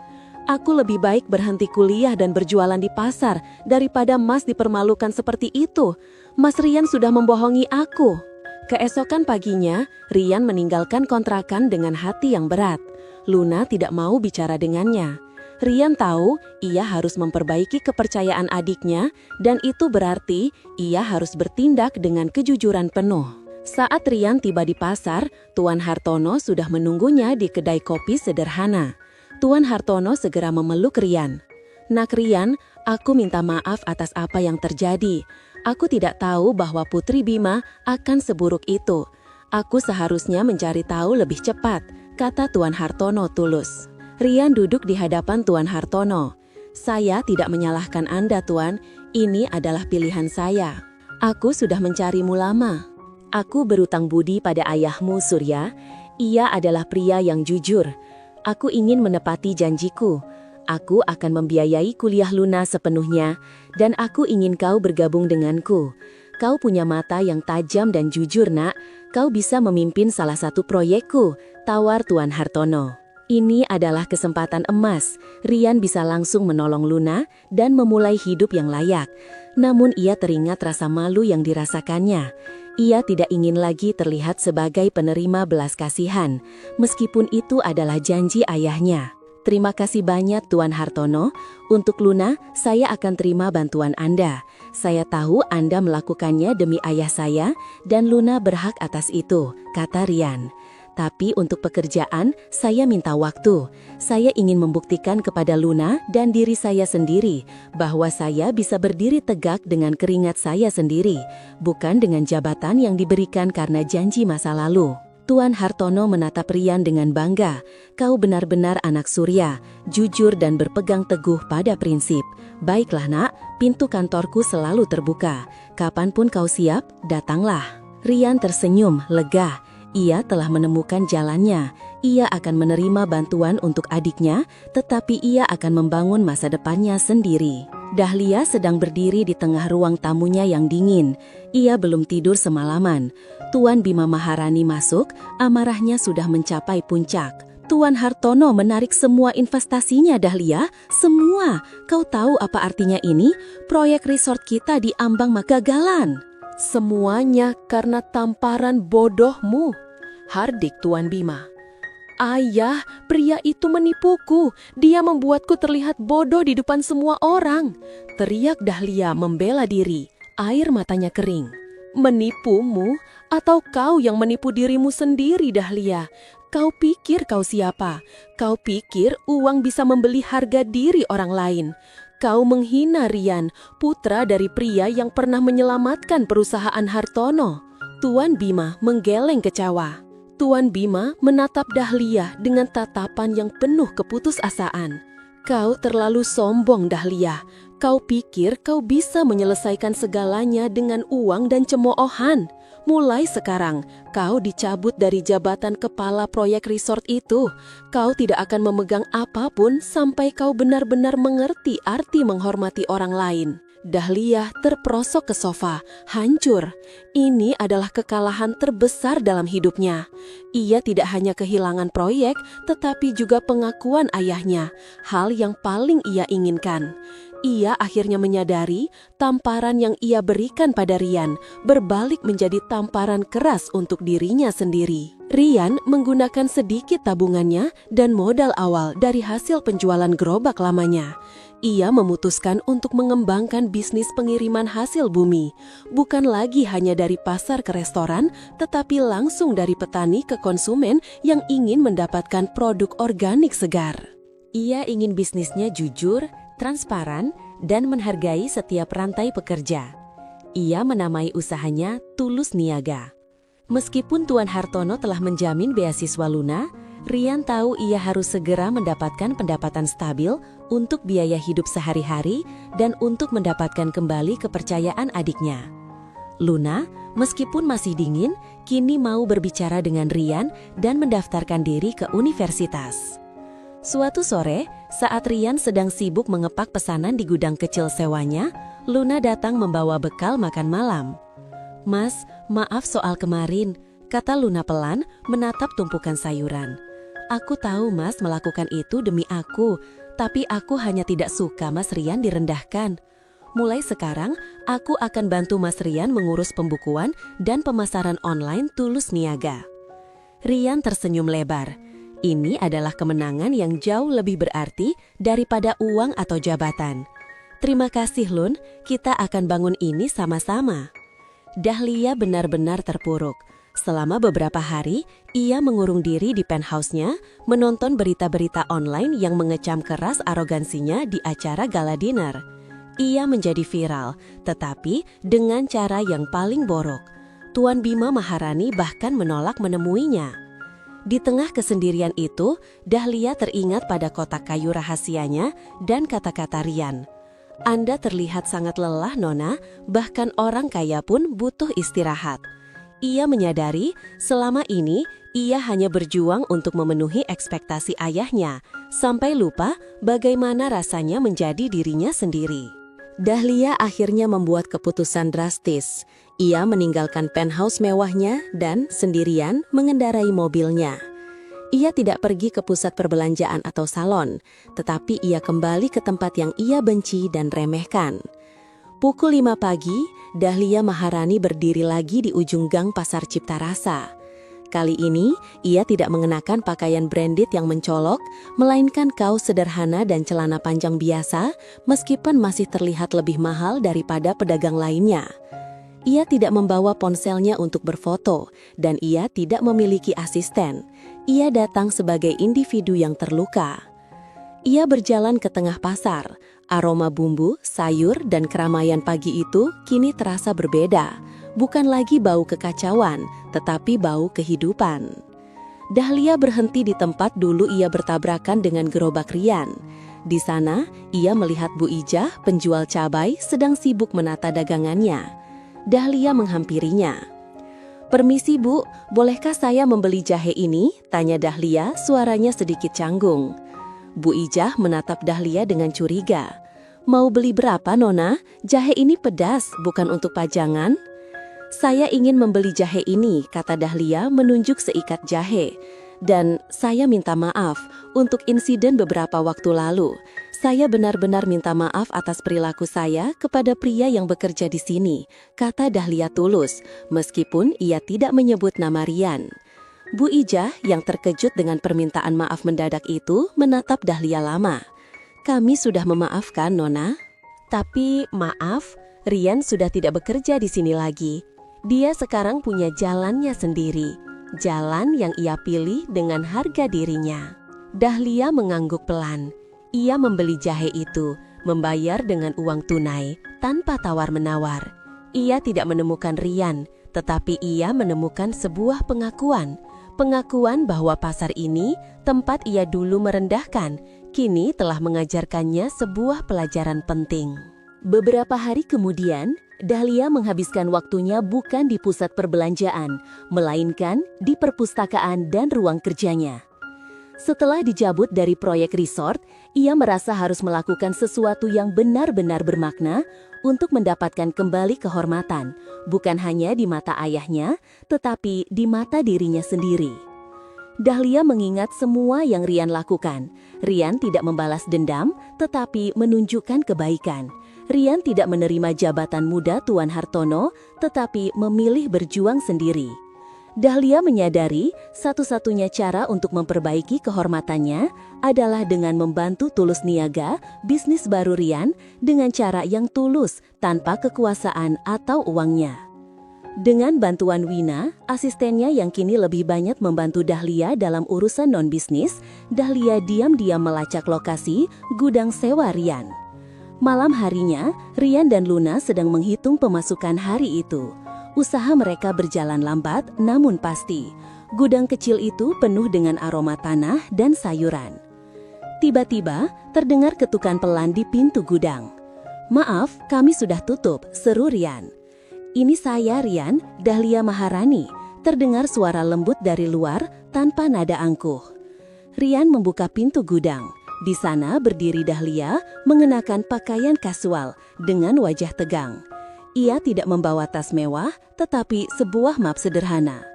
"Aku lebih baik berhenti kuliah dan berjualan di pasar daripada Mas dipermalukan seperti itu. Mas Rian sudah membohongi aku." Keesokan paginya, Rian meninggalkan kontrakan dengan hati yang berat. Luna tidak mau bicara dengannya. Rian tahu ia harus memperbaiki kepercayaan adiknya, dan itu berarti ia harus bertindak dengan kejujuran penuh. Saat Rian tiba di pasar, Tuan Hartono sudah menunggunya di kedai kopi sederhana. Tuan Hartono segera memeluk Rian. "Nak Rian, aku minta maaf atas apa yang terjadi. Aku tidak tahu bahwa Putri Bima akan seburuk itu. Aku seharusnya mencari tahu lebih cepat," kata Tuan Hartono tulus. Rian duduk di hadapan Tuan Hartono. "Saya tidak menyalahkan Anda, Tuan. Ini adalah pilihan saya. Aku sudah mencarimu lama. Aku berutang budi pada ayahmu, Surya. Ia adalah pria yang jujur. Aku ingin menepati janjiku. Aku akan membiayai kuliah Luna sepenuhnya, dan aku ingin kau bergabung denganku. Kau punya mata yang tajam dan jujur, Nak. Kau bisa memimpin salah satu proyekku," tawar Tuan Hartono. Ini adalah kesempatan emas. Rian bisa langsung menolong Luna dan memulai hidup yang layak. Namun ia teringat rasa malu yang dirasakannya. Ia tidak ingin lagi terlihat sebagai penerima belas kasihan, meskipun itu adalah janji ayahnya. "Terima kasih banyak Tuan Hartono. Untuk Luna, saya akan terima bantuan Anda. Saya tahu Anda melakukannya demi ayah saya, dan Luna berhak atas itu," kata Rian. Tapi untuk pekerjaan, saya minta waktu. Saya ingin membuktikan kepada Luna dan diri saya sendiri bahwa saya bisa berdiri tegak dengan keringat saya sendiri, bukan dengan jabatan yang diberikan karena janji masa lalu. Tuan Hartono menatap Rian dengan bangga. Kau benar-benar anak surya, jujur dan berpegang teguh pada prinsip. Baiklah nak, pintu kantorku selalu terbuka. Kapanpun kau siap, datanglah. Rian tersenyum, lega. Ia telah menemukan jalannya. Ia akan menerima bantuan untuk adiknya, tetapi ia akan membangun masa depannya sendiri. Dahlia sedang berdiri di tengah ruang tamunya yang dingin. Ia belum tidur semalaman. Tuan Bima Maharani masuk, amarahnya sudah mencapai puncak. Tuan Hartono menarik semua investasinya, Dahlia. Semua. Kau tahu apa artinya ini? Proyek resort kita di ambang kegagalan. Semuanya karena tamparan bodohmu, hardik Tuan Bima. Ayah, pria itu menipuku. Dia membuatku terlihat bodoh di depan semua orang. Teriak Dahlia membela diri. Air matanya kering. Menipumu? Atau kau yang menipu dirimu sendiri, Dahlia? Kau pikir kau siapa? Kau pikir uang bisa membeli harga diri orang lain? Kau menghina Rian, putra dari pria yang pernah menyelamatkan perusahaan Hartono. Tuan Bima menggeleng kecewa. Tuan Bima menatap Dahlia dengan tatapan yang penuh keputusasaan. Kau terlalu sombong, Dahlia. Kau pikir kau bisa menyelesaikan segalanya dengan uang dan cemoohan. Mulai sekarang, kau dicabut dari jabatan kepala proyek resort itu. Kau tidak akan memegang apapun sampai kau benar-benar mengerti arti menghormati orang lain. Dahlia terperosok ke sofa, hancur. Ini adalah kekalahan terbesar dalam hidupnya. Ia tidak hanya kehilangan proyek, tetapi juga pengakuan ayahnya, hal yang paling ia inginkan. Ia akhirnya menyadari tamparan yang ia berikan pada Rian berbalik menjadi tamparan keras untuk dirinya sendiri. Rian menggunakan sedikit tabungannya dan modal awal dari hasil penjualan gerobak lamanya. Ia memutuskan untuk mengembangkan bisnis pengiriman hasil bumi, bukan lagi hanya dari pasar ke restoran, tetapi langsung dari petani ke konsumen yang ingin mendapatkan produk organik segar. Ia ingin bisnisnya jujur, transparan, dan menghargai setiap rantai pekerja. Ia menamai usahanya Tulus Niaga. Meskipun Tuan Hartono telah menjamin beasiswa Luna, Rian tahu ia harus segera mendapatkan pendapatan stabil untuk biaya hidup sehari-hari dan untuk mendapatkan kembali kepercayaan adiknya. Luna, meskipun masih dingin, kini mau berbicara dengan Rian dan mendaftarkan diri ke universitas. Suatu sore, saat Rian sedang sibuk mengepak pesanan di gudang kecil sewanya, Luna datang membawa bekal makan malam. "Mas, maaf soal kemarin," kata Luna pelan menatap tumpukan sayuran. "Aku tahu Mas melakukan itu demi aku, tapi aku hanya tidak suka Mas Rian direndahkan. Mulai sekarang, aku akan bantu Mas Rian mengurus pembukuan dan pemasaran online Tulus Niaga." Rian tersenyum lebar. Ini adalah kemenangan yang jauh lebih berarti daripada uang atau jabatan. "Terima kasih Lun, kita akan bangun ini sama-sama." Dahlia benar-benar terpuruk. Selama beberapa hari, ia mengurung diri di penthouse-nya, menonton berita-berita online yang mengecam keras arogansinya di acara gala dinner. Ia menjadi viral, tetapi dengan cara yang paling borok. Tuan Bima Maharani bahkan menolak menemuinya. Di tengah kesendirian itu, Dahlia teringat pada kotak kayu rahasianya dan kata-kata Rian. "Anda terlihat sangat lelah, Nona, bahkan orang kaya pun butuh istirahat." Ia menyadari selama ini ia hanya berjuang untuk memenuhi ekspektasi ayahnya, sampai lupa bagaimana rasanya menjadi dirinya sendiri. Dahlia akhirnya membuat keputusan drastis. Ia meninggalkan penthouse mewahnya dan sendirian mengendarai mobilnya. Ia tidak pergi ke pusat perbelanjaan atau salon, tetapi ia kembali ke tempat yang ia benci dan remehkan. Pukul 5 pagi, Dahlia Maharani berdiri lagi di ujung gang Pasar Ciptarasa. Kali ini, ia tidak mengenakan pakaian branded yang mencolok, melainkan kaos sederhana dan celana panjang biasa, meskipun masih terlihat lebih mahal daripada pedagang lainnya. Ia tidak membawa ponselnya untuk berfoto, dan ia tidak memiliki asisten. Ia datang sebagai individu yang terluka. Ia berjalan ke tengah pasar. Aroma bumbu, sayur, dan keramaian pagi itu kini terasa berbeda. Bukan lagi bau kekacauan, tetapi bau kehidupan. Dahlia berhenti di tempat dulu ia bertabrakan dengan gerobak Rian. Di sana, ia melihat Bu Ijah, penjual cabai, sedang sibuk menata dagangannya. Dahlia menghampirinya. "Permisi Bu, bolehkah saya membeli jahe ini?" tanya Dahlia, suaranya sedikit canggung. Bu Ijah menatap Dahlia dengan curiga. "Mau beli berapa, Nona? Jahe ini pedas, bukan untuk pajangan." "Saya ingin membeli jahe ini," kata Dahlia menunjuk seikat jahe. "Dan saya minta maaf untuk insiden beberapa waktu lalu. Saya benar-benar minta maaf atas perilaku saya kepada pria yang bekerja di sini," kata Dahlia tulus, meskipun ia tidak menyebut nama Rian. Bu Ijah yang terkejut dengan permintaan maaf mendadak itu menatap Dahlia lama. "Kami sudah memaafkan, Nona. Tapi maaf, Rian sudah tidak bekerja di sini lagi. Dia sekarang punya jalannya sendiri, jalan yang ia pilih dengan harga dirinya." Dahlia mengangguk pelan. Ia membeli jahe itu, membayar dengan uang tunai, tanpa tawar-menawar. Ia tidak menemukan Rian, tetapi ia menemukan sebuah pengakuan. Pengakuan bahwa pasar ini, tempat ia dulu merendahkan, kini telah mengajarkannya sebuah pelajaran penting. Beberapa hari kemudian, Dahlia menghabiskan waktunya bukan di pusat perbelanjaan, melainkan di perpustakaan dan ruang kerjanya. Setelah dicabut dari proyek resort, ia merasa harus melakukan sesuatu yang benar-benar bermakna untuk mendapatkan kembali kehormatan, bukan hanya di mata ayahnya, tetapi di mata dirinya sendiri. Dahlia mengingat semua yang Rian lakukan. Rian tidak membalas dendam, tetapi menunjukkan kebaikan. Rian tidak menerima jabatan muda Tuan Hartono, tetapi memilih berjuang sendiri. Dahlia menyadari satu-satunya cara untuk memperbaiki kehormatannya adalah dengan membantu Tulus Niaga, bisnis baru Rian, dengan cara yang tulus tanpa kekuasaan atau uangnya. Dengan bantuan Wina, asistennya yang kini lebih banyak membantu Dahlia dalam urusan non-bisnis, Dahlia diam-diam melacak lokasi gudang sewa Rian. Malam harinya, Rian dan Luna sedang menghitung pemasukan hari itu. Usaha mereka berjalan lambat, namun pasti. Gudang kecil itu penuh dengan aroma tanah dan sayuran. Tiba-tiba, terdengar ketukan pelan di pintu gudang. "Maaf, kami sudah tutup," seru Rian. "Ini saya, Rian, Dahlia Maharani," terdengar suara lembut dari luar tanpa nada angkuh. Rian membuka pintu gudang. Di sana berdiri Dahlia mengenakan pakaian kasual dengan wajah tegang. Ia tidak membawa tas mewah, tetapi sebuah map sederhana.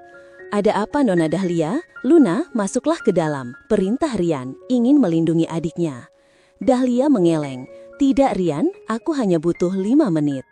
"Ada apa, Nona Dahlia?" "Luna, masuklah ke dalam," perintah Rian, ingin melindungi adiknya. Dahlia mengeleng. "Tidak, Rian, aku hanya butuh 5 menit.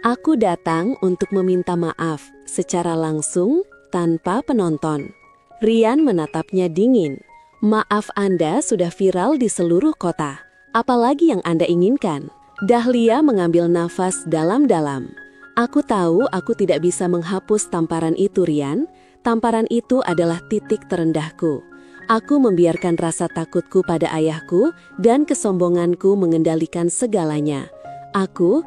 Aku datang untuk meminta maaf, secara langsung, tanpa penonton." Rian menatapnya dingin. "Maaf Anda sudah viral di seluruh kota. Apalagi yang Anda inginkan?" Dahlia mengambil nafas dalam-dalam. "Aku tahu aku tidak bisa menghapus tamparan itu, Rian. Tamparan itu adalah titik terendahku. Aku membiarkan rasa takutku pada ayahku dan kesombonganku mengendalikan segalanya. Aku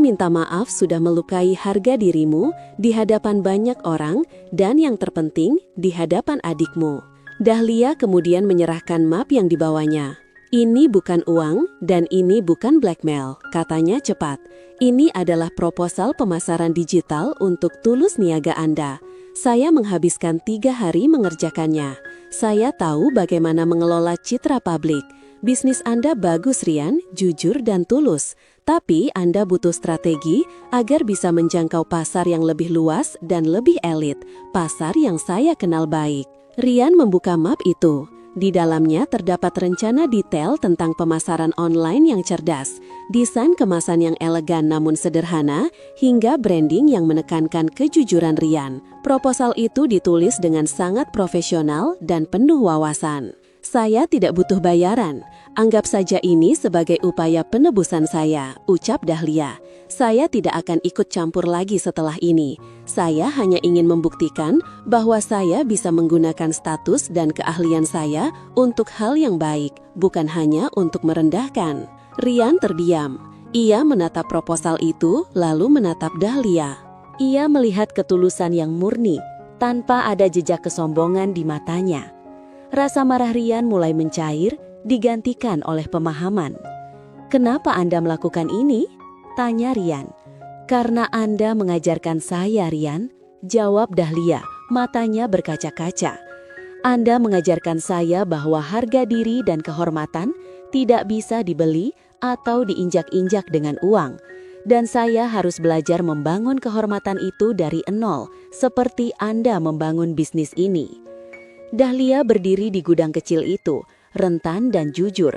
minta maaf sudah melukai harga dirimu di hadapan banyak orang dan yang terpenting di hadapan adikmu." Dahlia kemudian menyerahkan map yang dibawanya. "Ini bukan uang dan ini bukan blackmail," katanya cepat. "Ini adalah proposal pemasaran digital untuk Tulus Niaga Anda. Saya menghabiskan 3 hari mengerjakannya. Saya tahu bagaimana mengelola citra publik. Bisnis Anda bagus, Rian, jujur dan tulus. Tapi Anda butuh strategi agar bisa menjangkau pasar yang lebih luas dan lebih elit, pasar yang saya kenal baik." Rian membuka map itu. Di dalamnya terdapat rencana detail tentang pemasaran online yang cerdas, desain kemasan yang elegan namun sederhana, hingga branding yang menekankan kejujuran Rian. Proposal itu ditulis dengan sangat profesional dan penuh wawasan. "Saya tidak butuh bayaran. Anggap saja ini sebagai upaya penebusan saya," ucap Dahlia. Saya tidak akan ikut campur lagi setelah ini. Saya hanya ingin membuktikan bahwa saya bisa menggunakan status dan keahlian saya untuk hal yang baik, bukan hanya untuk merendahkan. Rian terdiam. Ia menatap proposal itu, lalu menatap Dahlia. Ia melihat ketulusan yang murni, tanpa ada jejak kesombongan di matanya. Rasa marah Rian mulai mencair, digantikan oleh pemahaman. "Kenapa Anda melakukan ini?" tanya Rian. "Karena Anda mengajarkan saya, Rian," jawab Dahlia, matanya berkaca-kaca. "Anda mengajarkan saya bahwa harga diri dan kehormatan tidak bisa dibeli atau diinjak-injak dengan uang. Dan saya harus belajar membangun kehormatan itu dari nol, seperti Anda membangun bisnis ini." Dahlia berdiri di gudang kecil itu, rentan dan jujur.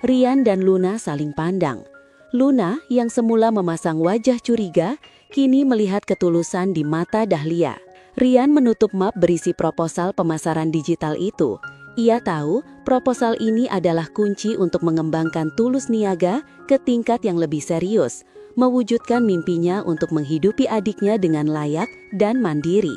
Rian dan Luna saling pandang. Luna yang semula memasang wajah curiga, kini melihat ketulusan di mata Dahlia. Rian menutup map berisi proposal pemasaran digital itu. Ia tahu proposal ini adalah kunci untuk mengembangkan Tulus Niaga ke tingkat yang lebih serius, mewujudkan mimpinya untuk menghidupi adiknya dengan layak dan mandiri.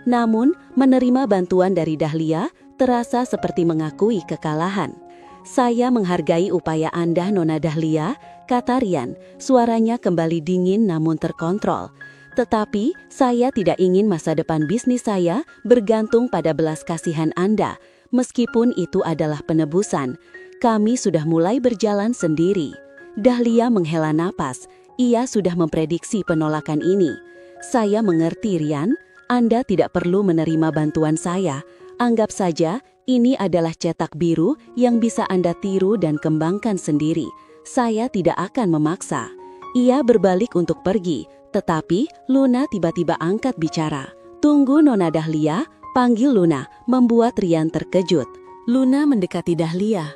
Namun, menerima bantuan dari Dahlia terasa seperti mengakui kekalahan. "Saya menghargai upaya Anda, Nona Dahlia," kata Rian, suaranya kembali dingin namun terkontrol. "Tetapi, saya tidak ingin masa depan bisnis saya bergantung pada belas kasihan Anda. Meskipun itu adalah penebusan, kami sudah mulai berjalan sendiri." Dahlia menghela napas. Ia sudah memprediksi penolakan ini. "Saya mengerti, Rian. Anda tidak perlu menerima bantuan saya. Anggap saja ini adalah cetak biru yang bisa Anda tiru dan kembangkan sendiri. Saya tidak akan memaksa." Ia berbalik untuk pergi, tetapi Luna tiba-tiba angkat bicara. "Tunggu, Nona Dahlia," panggil Luna, membuat Rian terkejut. Luna mendekati Dahlia.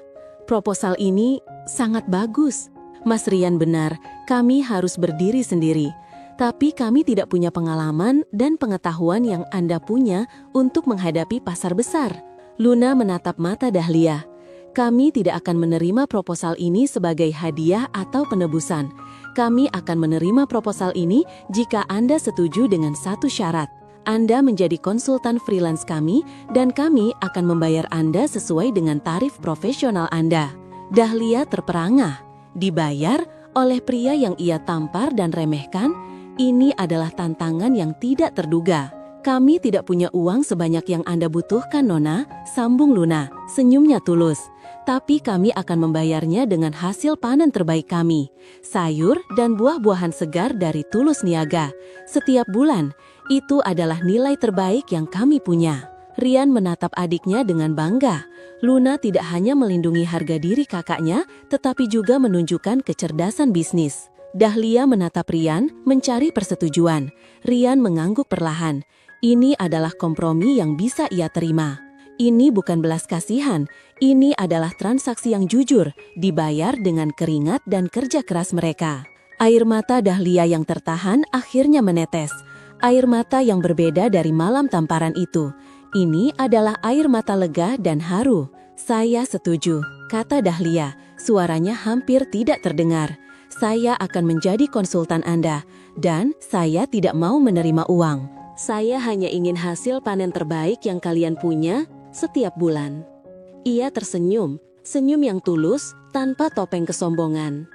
"Proposal ini sangat bagus. Mas Rian benar, kami harus berdiri sendiri. Tapi kami tidak punya pengalaman dan pengetahuan yang Anda punya untuk menghadapi pasar besar." Luna menatap mata Dahlia. "Kami tidak akan menerima proposal ini sebagai hadiah atau penebusan. Kami akan menerima proposal ini jika Anda setuju dengan satu syarat. Anda menjadi konsultan freelance kami dan kami akan membayar Anda sesuai dengan tarif profesional Anda." Dahlia terperangah. Dibayar oleh pria yang ia tampar dan remehkan? Ini adalah tantangan yang tidak terduga. "Kami tidak punya uang sebanyak yang Anda butuhkan, Nona," sambung Luna, senyumnya tulus. "Tapi kami akan membayarnya dengan hasil panen terbaik kami, sayur dan buah-buahan segar dari Tulus Niaga. Setiap bulan, itu adalah nilai terbaik yang kami punya." Rian menatap adiknya dengan bangga. Luna tidak hanya melindungi harga diri kakaknya, tetapi juga menunjukkan kecerdasan bisnis. Dahlia menatap Rian, mencari persetujuan. Rian mengangguk perlahan. Ini adalah kompromi yang bisa ia terima. Ini bukan belas kasihan, ini adalah transaksi yang jujur, dibayar dengan keringat dan kerja keras mereka. Air mata Dahlia yang tertahan akhirnya menetes. Air mata yang berbeda dari malam tamparan itu. Ini adalah air mata lega dan haru. "Saya setuju," kata Dahlia, suaranya hampir tidak terdengar. "Saya akan menjadi konsultan Anda, dan saya tidak mau menerima uang. Saya hanya ingin hasil panen terbaik yang kalian punya setiap bulan." Ia tersenyum, senyum yang tulus tanpa topeng kesombongan.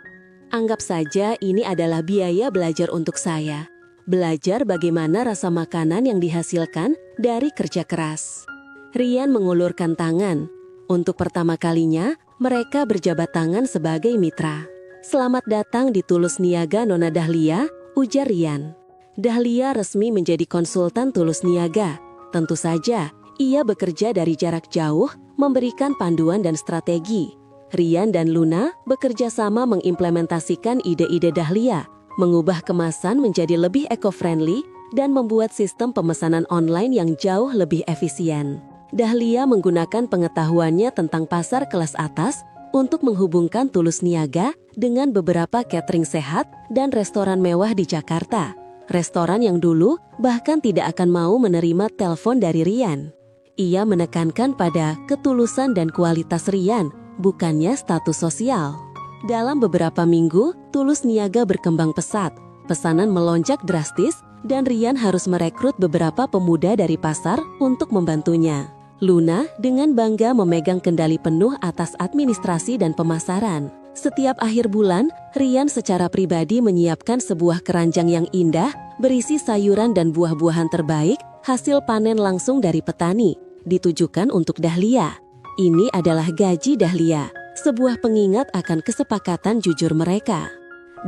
"Anggap saja ini adalah biaya belajar untuk saya. Belajar bagaimana rasa makanan yang dihasilkan dari kerja keras." Rian mengulurkan tangan. Untuk pertama kalinya, mereka berjabat tangan sebagai mitra. "Selamat datang di Tulus Niaga, Nona Dahlia," ujar Rian. Dahlia resmi menjadi konsultan Tulus Niaga. Tentu saja, ia bekerja dari jarak jauh, memberikan panduan dan strategi. Rian dan Luna bekerja sama mengimplementasikan ide-ide Dahlia, mengubah kemasan menjadi lebih eco-friendly, dan membuat sistem pemesanan online yang jauh lebih efisien. Dahlia menggunakan pengetahuannya tentang pasar kelas atas untuk menghubungkan Tulus Niaga dengan beberapa catering sehat dan restoran mewah di Jakarta. Restoran yang dulu bahkan tidak akan mau menerima telepon dari Rian. Ia menekankan pada ketulusan dan kualitas Rian, bukannya status sosial. Dalam beberapa minggu, Tulus Niaga berkembang pesat. Pesanan melonjak drastis dan Rian harus merekrut beberapa pemuda dari pasar untuk membantunya. Luna dengan bangga memegang kendali penuh atas administrasi dan pemasaran. Setiap akhir bulan, Rian secara pribadi menyiapkan sebuah keranjang yang indah, berisi sayuran dan buah-buahan terbaik, hasil panen langsung dari petani, ditujukan untuk Dahlia. Ini adalah gaji Dahlia, sebuah pengingat akan kesepakatan jujur mereka.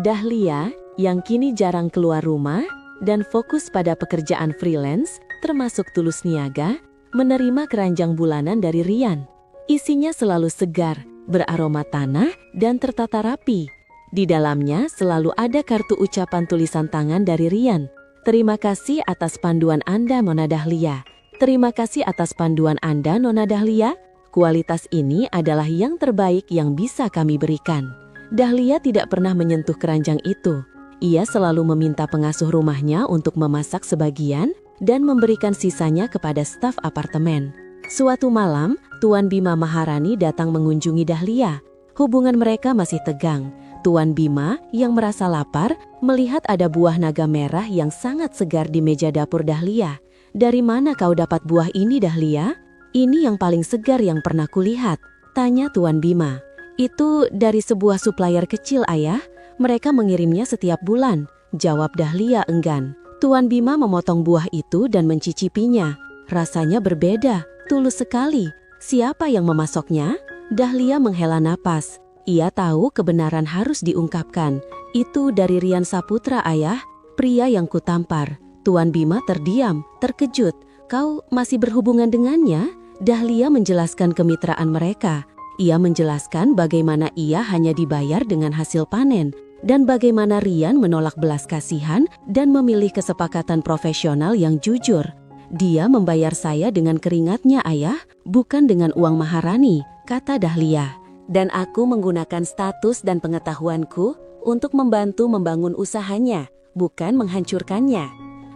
Dahlia, yang kini jarang keluar rumah dan fokus pada pekerjaan freelance, termasuk tulus niaga, menerima keranjang bulanan dari Rian. Isinya selalu segar, beraroma tanah, dan tertata rapi. Di dalamnya selalu ada kartu ucapan tulisan tangan dari Rian. Terima kasih atas panduan Anda, Nona Dahlia. Terima kasih atas panduan Anda, Nona Dahlia. Kualitas ini adalah yang terbaik yang bisa kami berikan. Dahlia tidak pernah menyentuh keranjang itu. Ia selalu meminta pengasuh rumahnya untuk memasak sebagian dan memberikan sisanya kepada staf apartemen. Suatu malam, Tuan Bima Maharani datang mengunjungi Dahlia. Hubungan mereka masih tegang. Tuan Bima yang merasa lapar melihat ada buah naga merah yang sangat segar di meja dapur Dahlia. "Dari mana kau dapat buah ini, Dahlia?" "Ini yang paling segar yang pernah kulihat," tanya Tuan Bima. "Itu dari sebuah supplier kecil, Ayah. Mereka mengirimnya setiap bulan," jawab Dahlia enggan. Tuan Bima memotong buah itu dan mencicipinya. Rasanya berbeda, tulus sekali. Siapa yang memasoknya? Dahlia menghela napas. Ia tahu kebenaran harus diungkapkan. "Itu dari Rian Saputra, Ayah, pria yang kutampar." Tuan Bima terdiam, terkejut. "Kau masih berhubungan dengannya?" Dahlia menjelaskan kemitraan mereka. Ia menjelaskan bagaimana ia hanya dibayar dengan hasil panen, dan bagaimana Rian menolak belas kasihan dan memilih kesepakatan profesional yang jujur. "Dia membayar saya dengan keringatnya, Ayah, bukan dengan uang Maharani," kata Dahlia. "Dan aku menggunakan status dan pengetahuanku untuk membantu membangun usahanya, bukan menghancurkannya.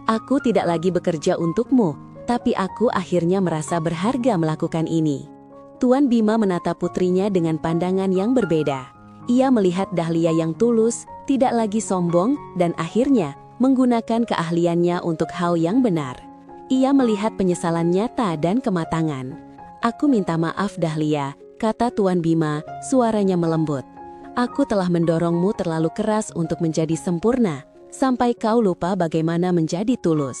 Aku tidak lagi bekerja untukmu, tapi aku akhirnya merasa berharga melakukan ini." Tuan Bima menatap putrinya dengan pandangan yang berbeda. Ia melihat Dahlia yang tulus, tidak lagi sombong, dan akhirnya menggunakan keahliannya untuk hal yang benar. Ia melihat penyesalan nyata dan kematangan. "Aku minta maaf, Dahlia," kata Tuan Bima, suaranya melembut. "Aku telah mendorongmu terlalu keras untuk menjadi sempurna, sampai kau lupa bagaimana menjadi tulus.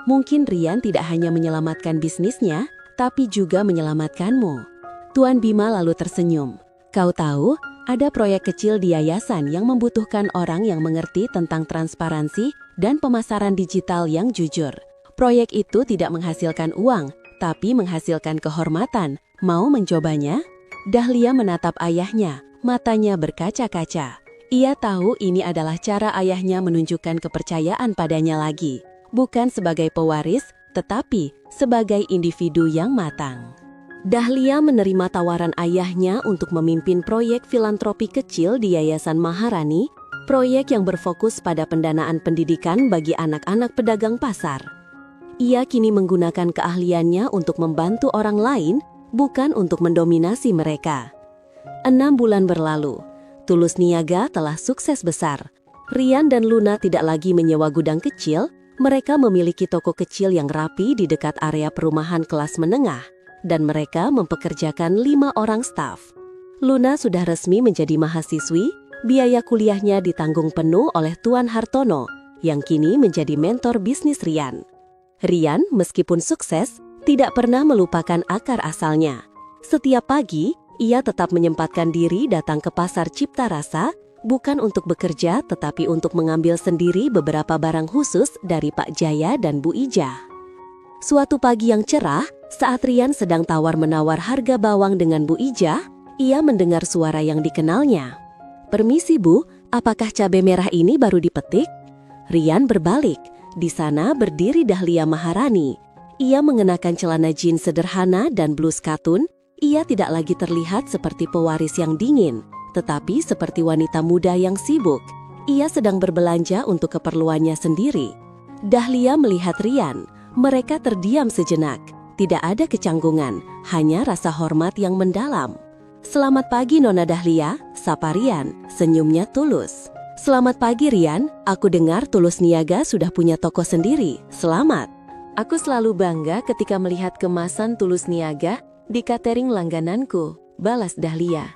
Mungkin Rian tidak hanya menyelamatkan bisnisnya, tapi juga menyelamatkanmu." Tuan Bima lalu tersenyum. "Kau tahu, ada proyek kecil di yayasan yang membutuhkan orang yang mengerti tentang transparansi dan pemasaran digital yang jujur. Proyek itu tidak menghasilkan uang, tapi menghasilkan kehormatan. Mau mencobanya?" Dahlia menatap ayahnya, matanya berkaca-kaca. Ia tahu ini adalah cara ayahnya menunjukkan kepercayaan padanya lagi, bukan sebagai pewaris, tetapi sebagai individu yang matang. Dahlia menerima tawaran ayahnya untuk memimpin proyek filantropi kecil di Yayasan Maharani, proyek yang berfokus pada pendanaan pendidikan bagi anak-anak pedagang pasar. Ia kini menggunakan keahliannya untuk membantu orang lain, bukan untuk mendominasi mereka. 6 bulan berlalu, Tulus Niaga telah sukses besar. Rian dan Luna tidak lagi menyewa gudang kecil, mereka memiliki toko kecil yang rapi di dekat area perumahan kelas menengah, dan mereka mempekerjakan 5 orang staf. Luna sudah resmi menjadi mahasiswi, biaya kuliahnya ditanggung penuh oleh Tuan Hartono, yang kini menjadi mentor bisnis Rian. Rian, meskipun sukses, tidak pernah melupakan akar asalnya. Setiap pagi, ia tetap menyempatkan diri datang ke pasar Cipta Rasa, bukan untuk bekerja tetapi untuk mengambil sendiri beberapa barang khusus dari Pak Jaya dan Bu Ija. Suatu pagi yang cerah, saat Rian sedang tawar-menawar harga bawang dengan Bu Ija, ia mendengar suara yang dikenalnya. "Permisi Bu, apakah cabai merah ini baru dipetik?" Rian berbalik. Di sana berdiri Dahlia Maharani. Ia mengenakan celana jeans sederhana dan blus katun. Ia tidak lagi terlihat seperti pewaris yang dingin, tetapi seperti wanita muda yang sibuk. Ia sedang berbelanja untuk keperluannya sendiri. Dahlia melihat Rian. Mereka terdiam sejenak. Tidak ada kecanggungan, hanya rasa hormat yang mendalam. "Selamat pagi, Nona Dahlia," sapa Rian, senyumnya tulus. "Selamat pagi Rian, aku dengar Tulus Niaga sudah punya toko sendiri. Selamat." "Aku selalu bangga ketika melihat kemasan Tulus Niaga di catering langgananku," balas Dahlia.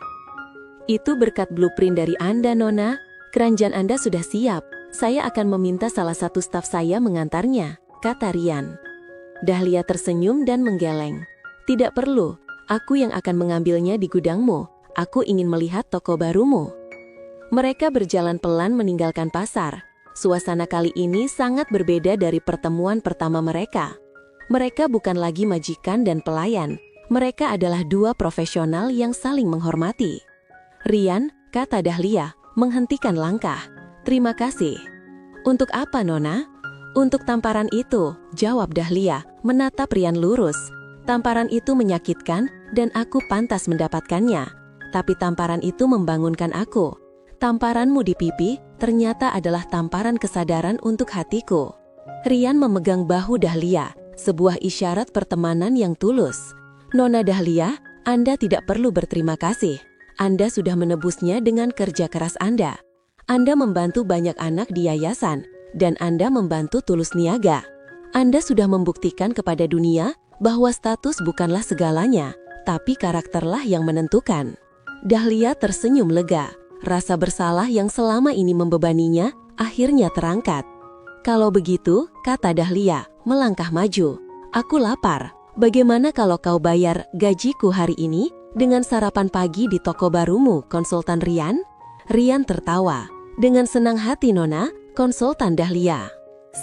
"Itu berkat blueprint dari Anda, Nona. Keranjang Anda sudah siap. Saya akan meminta salah satu staf saya mengantarnya," kata Rian. Dahlia tersenyum dan menggeleng. "Tidak perlu, aku yang akan mengambilnya di gudangmu. Aku ingin melihat toko barumu." Mereka berjalan pelan meninggalkan pasar. Suasana kali ini sangat berbeda dari pertemuan pertama mereka. Mereka bukan lagi majikan dan pelayan. Mereka adalah dua profesional yang saling menghormati. "Rian," kata Dahlia, menghentikan langkah. "Terima kasih." "Untuk apa, Nona?" "Untuk tamparan itu," jawab Dahlia, menatap Rian lurus. "Tamparan itu menyakitkan dan aku pantas mendapatkannya. Tapi tamparan itu membangunkan aku. Tamparanmu di pipi ternyata adalah tamparan kesadaran untuk hatiku." Rian memegang bahu Dahlia, sebuah isyarat pertemanan yang tulus. "Nona Dahlia, Anda tidak perlu berterima kasih. Anda sudah menebusnya dengan kerja keras Anda. Anda membantu banyak anak di yayasan, dan Anda membantu Tulus Niaga. Anda sudah membuktikan kepada dunia bahwa status bukanlah segalanya, tapi karakterlah yang menentukan." Dahlia tersenyum lega. Rasa bersalah yang selama ini membebaninya akhirnya terangkat. "Kalau begitu," kata Dahlia, melangkah maju, "aku lapar. Bagaimana kalau kau bayar gajiku hari ini dengan sarapan pagi di toko barumu, konsultan Rian?" Rian tertawa. "Dengan senang hati, Nona, konsultan Dahlia.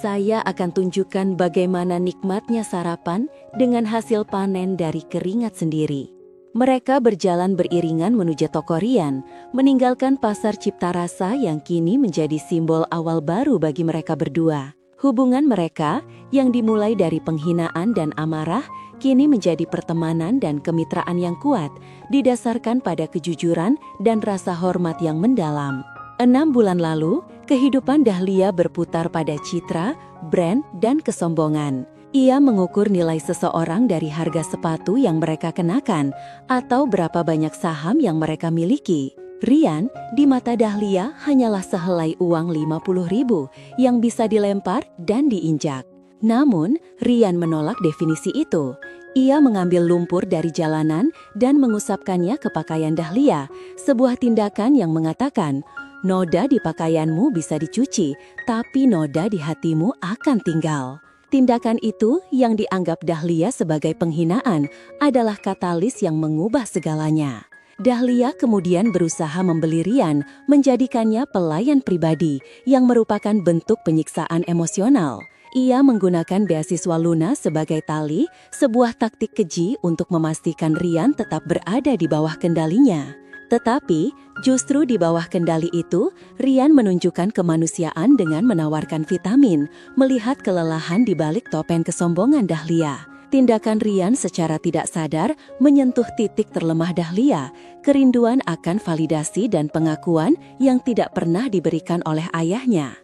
Saya akan tunjukkan bagaimana nikmatnya sarapan dengan hasil panen dari keringat sendiri." Mereka berjalan beriringan menuju toko Rian, meninggalkan pasar Cipta Rasa yang kini menjadi simbol awal baru bagi mereka berdua. Hubungan mereka, yang dimulai dari penghinaan dan amarah, kini menjadi pertemanan dan kemitraan yang kuat, didasarkan pada kejujuran dan rasa hormat yang mendalam. 6 bulan lalu, kehidupan Dahlia berputar pada citra, brand, dan kesombongan. Ia mengukur nilai seseorang dari harga sepatu yang mereka kenakan atau berapa banyak saham yang mereka miliki. Rian, di mata Dahlia, hanyalah sehelai uang 50.000 yang bisa dilempar dan diinjak. Namun, Rian menolak definisi itu. Ia mengambil lumpur dari jalanan dan mengusapkannya ke pakaian Dahlia, sebuah tindakan yang mengatakan, "Noda di pakaianmu bisa dicuci, tapi noda di hatimu akan tinggal." Tindakan itu yang dianggap Dahlia sebagai penghinaan adalah katalis yang mengubah segalanya. Dahlia kemudian berusaha membeli Rian, menjadikannya pelayan pribadi yang merupakan bentuk penyiksaan emosional. Ia menggunakan beasiswa Luna sebagai tali, sebuah taktik keji untuk memastikan Rian tetap berada di bawah kendalinya. Tetapi, justru di bawah kendali itu, Rian menunjukkan kemanusiaan dengan menawarkan vitamin, melihat kelelahan di balik topeng kesombongan Dahlia. Tindakan Rian secara tidak sadar menyentuh titik terlemah Dahlia, kerinduan akan validasi dan pengakuan yang tidak pernah diberikan oleh ayahnya.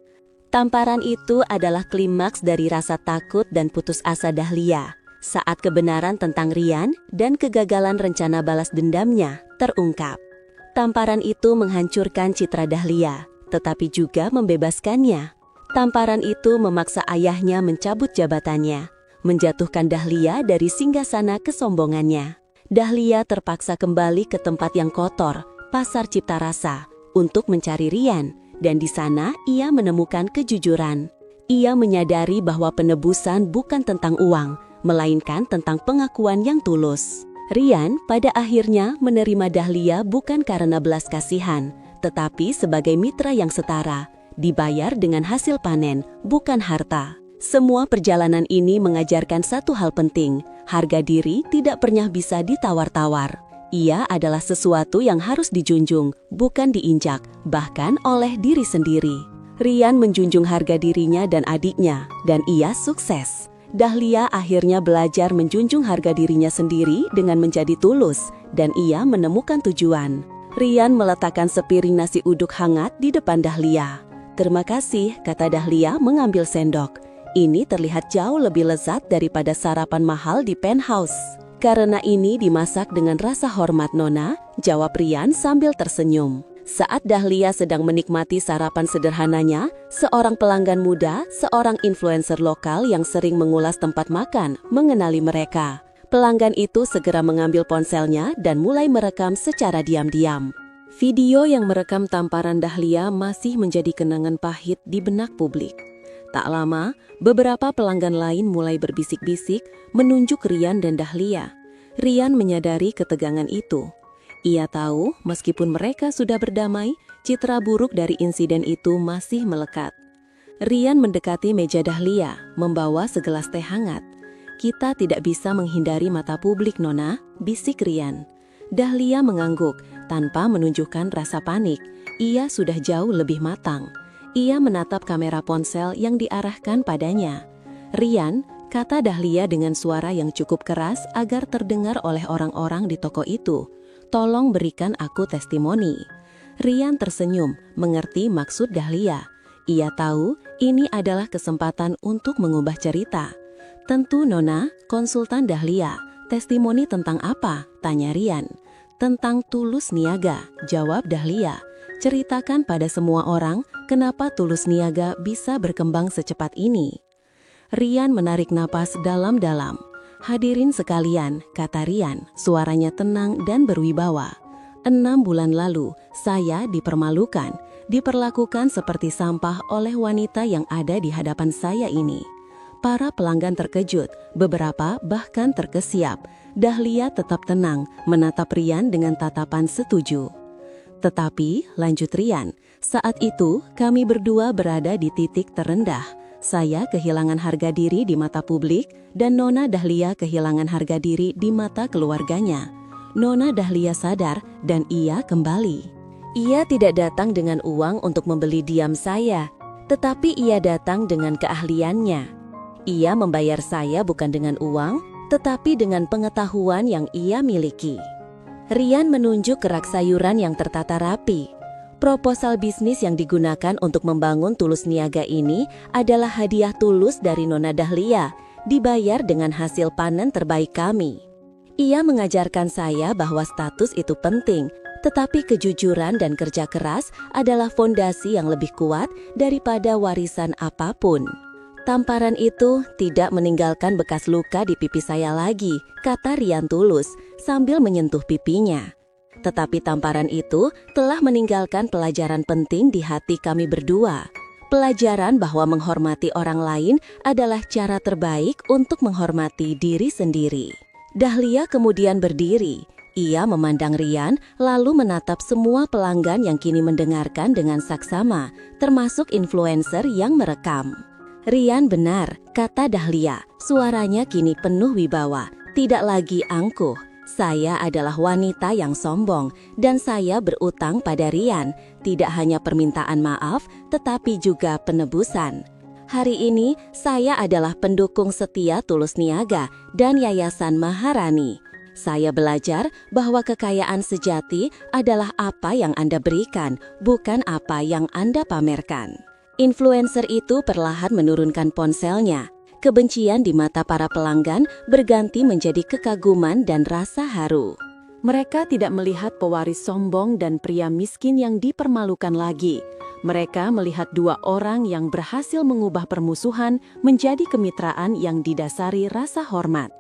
Tamparan itu adalah klimaks dari rasa takut dan putus asa Dahlia, saat kebenaran tentang Rian dan kegagalan rencana balas dendamnya terungkap. Tamparan itu menghancurkan citra Dahlia, tetapi juga membebaskannya. Tamparan itu memaksa ayahnya mencabut jabatannya, menjatuhkan Dahlia dari singgasana kesombongannya. Dahlia terpaksa kembali ke tempat yang kotor, pasar Cipta Rasa, untuk mencari Rian, dan di sana ia menemukan kejujuran. Ia menyadari bahwa penebusan bukan tentang uang, melainkan tentang pengakuan yang tulus. Rian pada akhirnya menerima Dahlia bukan karena belas kasihan, tetapi sebagai mitra yang setara, dibayar dengan hasil panen, bukan harta. Semua perjalanan ini mengajarkan satu hal penting, harga diri tidak pernah bisa ditawar-tawar. Ia adalah sesuatu yang harus dijunjung, bukan diinjak, bahkan oleh diri sendiri. Rian menjunjung harga dirinya dan adiknya, dan ia sukses. Dahlia akhirnya belajar menjunjung harga dirinya sendiri dengan menjadi tulus, dan ia menemukan tujuan. Rian meletakkan sepiring nasi uduk hangat di depan Dahlia. "Terima kasih," kata Dahlia mengambil sendok. "Ini terlihat jauh lebih lezat daripada sarapan mahal di penthouse." "Karena ini dimasak dengan rasa hormat, Nona," jawab Rian sambil tersenyum. Saat Dahlia sedang menikmati sarapan sederhananya, seorang pelanggan muda, seorang influencer lokal yang sering mengulas tempat makan, mengenali mereka. Pelanggan itu segera mengambil ponselnya dan mulai merekam secara diam-diam. Video yang merekam tamparan Dahlia masih menjadi kenangan pahit di benak publik. Tak lama, beberapa pelanggan lain mulai berbisik-bisik menunjuk Rian dan Dahlia. Rian menyadari ketegangan itu. Ia tahu meskipun mereka sudah berdamai, citra buruk dari insiden itu masih melekat. Rian mendekati meja Dahlia, membawa segelas teh hangat. "Kita tidak bisa menghindari mata publik, Nona," bisik Rian. Dahlia mengangguk tanpa menunjukkan rasa panik. Ia sudah jauh lebih matang. Ia menatap kamera ponsel yang diarahkan padanya. "Rian," kata Dahlia dengan suara yang cukup keras agar terdengar oleh orang-orang di toko itu, "tolong berikan aku testimoni." Rian tersenyum, mengerti maksud Dahlia. Ia tahu ini adalah kesempatan untuk mengubah cerita. "Tentu Nona," konsultan Dahlia. "Testimoni tentang apa?" tanya Rian. "Tentang Tulus Niaga," jawab Dahlia. "Ceritakan pada semua orang kenapa Tulus Niaga bisa berkembang secepat ini." Rian menarik napas dalam-dalam. "Hadirin sekalian," kata Rian, suaranya tenang dan berwibawa. 6 bulan lalu, saya dipermalukan, diperlakukan seperti sampah oleh wanita yang ada di hadapan saya ini. Para pelanggan terkejut, beberapa bahkan terkesiap. Dahlia tetap tenang, menatap Rian dengan tatapan setuju. "Tetapi," lanjut Rian, "saat itu kami berdua berada di titik terendah. Saya kehilangan harga diri di mata publik, dan Nona Dahlia kehilangan harga diri di mata keluarganya. Nona Dahlia sadar, dan ia kembali. Ia tidak datang dengan uang untuk membeli diam saya, tetapi ia datang dengan keahliannya. Ia membayar saya bukan dengan uang, tetapi dengan pengetahuan yang ia miliki." Rian menunjuk ke rak sayuran yang tertata rapi. Proposal bisnis yang digunakan untuk membangun Tulus Niaga ini adalah hadiah tulus dari Nona Dahlia, dibayar dengan hasil panen terbaik kami. Ia mengajarkan saya bahwa status itu penting, tetapi kejujuran dan kerja keras adalah fondasi yang lebih kuat daripada warisan apapun. "Tamparan itu tidak meninggalkan bekas luka di pipi saya lagi," kata Rian tulus sambil menyentuh pipinya. "Tetapi tamparan itu telah meninggalkan pelajaran penting di hati kami berdua. Pelajaran bahwa menghormati orang lain adalah cara terbaik untuk menghormati diri sendiri." Dahlia kemudian berdiri. Ia memandang Rian, lalu menatap semua pelanggan yang kini mendengarkan dengan saksama, termasuk influencer yang merekam. "Rian benar," kata Dahlia. Suaranya kini penuh wibawa, tidak lagi angkuh. "Saya adalah wanita yang sombong, dan saya berutang pada Rian, tidak hanya permintaan maaf, tetapi juga penebusan. Hari ini, saya adalah pendukung setia Tulus Niaga dan Yayasan Maharani. Saya belajar bahwa kekayaan sejati adalah apa yang Anda berikan, bukan apa yang Anda pamerkan." Influencer itu perlahan menurunkan ponselnya. Kebencian di mata para pelanggan berganti menjadi kekaguman dan rasa haru. Mereka tidak melihat pewaris sombong dan pria miskin yang dipermalukan lagi. Mereka melihat dua orang yang berhasil mengubah permusuhan menjadi kemitraan yang didasari rasa hormat.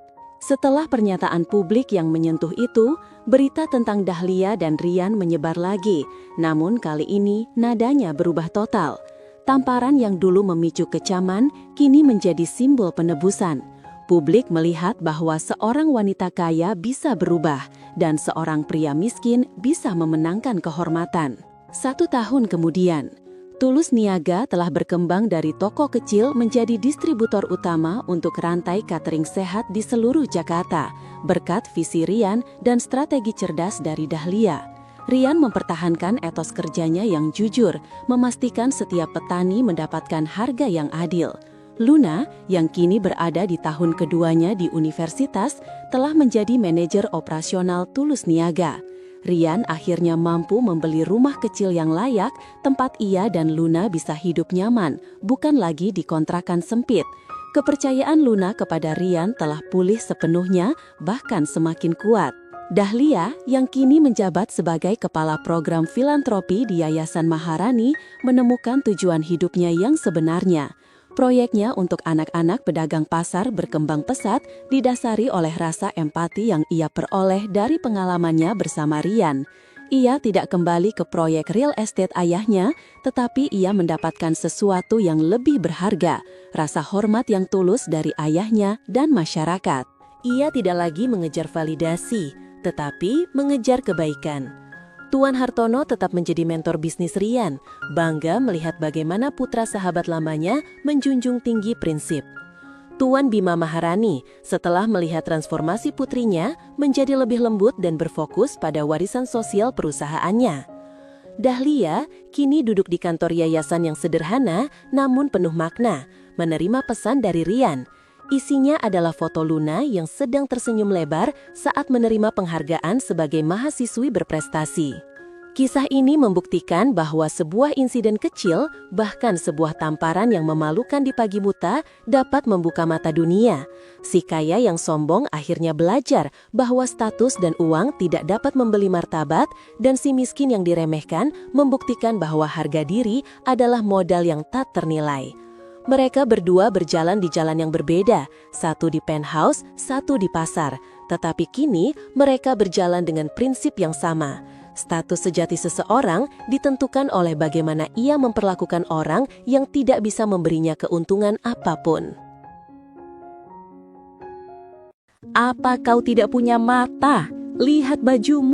Setelah pernyataan publik yang menyentuh itu, berita tentang Dahlia dan Rian menyebar lagi. Namun kali ini nadanya berubah total. Tamparan yang dulu memicu kecaman kini menjadi simbol penebusan. Publik melihat bahwa seorang wanita kaya bisa berubah dan seorang pria miskin bisa memenangkan kehormatan. 1 tahun kemudian, Tulus Niaga telah berkembang dari toko kecil menjadi distributor utama untuk rantai catering sehat di seluruh Jakarta, berkat visi Rian dan strategi cerdas dari Dahlia. Rian mempertahankan etos kerjanya yang jujur, memastikan setiap petani mendapatkan harga yang adil. Luna, yang kini berada di tahun keduanya di universitas, telah menjadi manajer operasional Tulus Niaga. Rian akhirnya mampu membeli rumah kecil yang layak, tempat ia dan Luna bisa hidup nyaman, bukan lagi di kontrakan sempit. Kepercayaan Luna kepada Rian telah pulih sepenuhnya, bahkan semakin kuat. Dahlia, yang kini menjabat sebagai kepala program filantropi di Yayasan Maharani, menemukan tujuan hidupnya yang sebenarnya. Proyeknya untuk anak-anak pedagang pasar berkembang pesat didasari oleh rasa empati yang ia peroleh dari pengalamannya bersama Rian. Ia tidak kembali ke proyek real estate ayahnya, tetapi ia mendapatkan sesuatu yang lebih berharga, rasa hormat yang tulus dari ayahnya dan masyarakat. Ia tidak lagi mengejar validasi, tetapi mengejar kebaikan. Tuan Hartono tetap menjadi mentor bisnis Rian, bangga melihat bagaimana putra sahabat lamanya menjunjung tinggi prinsip. Tuan Bima Maharani setelah melihat transformasi putrinya menjadi lebih lembut dan berfokus pada warisan sosial perusahaannya. Dahlia kini duduk di kantor yayasan yang sederhana namun penuh makna, menerima pesan dari Rian. Isinya adalah foto Luna yang sedang tersenyum lebar saat menerima penghargaan sebagai mahasiswi berprestasi. Kisah ini membuktikan bahwa sebuah insiden kecil, bahkan sebuah tamparan yang memalukan di pagi buta, dapat membuka mata dunia. Si kaya yang sombong akhirnya belajar bahwa status dan uang tidak dapat membeli martabat, dan si miskin yang diremehkan membuktikan bahwa harga diri adalah modal yang tak ternilai. Mereka berdua berjalan di jalan yang berbeda, satu di penthouse, satu di pasar. Tetapi kini mereka berjalan dengan prinsip yang sama. Status sejati seseorang ditentukan oleh bagaimana ia memperlakukan orang yang tidak bisa memberinya keuntungan apapun. Apa kau tidak punya mata? Lihat bajumu.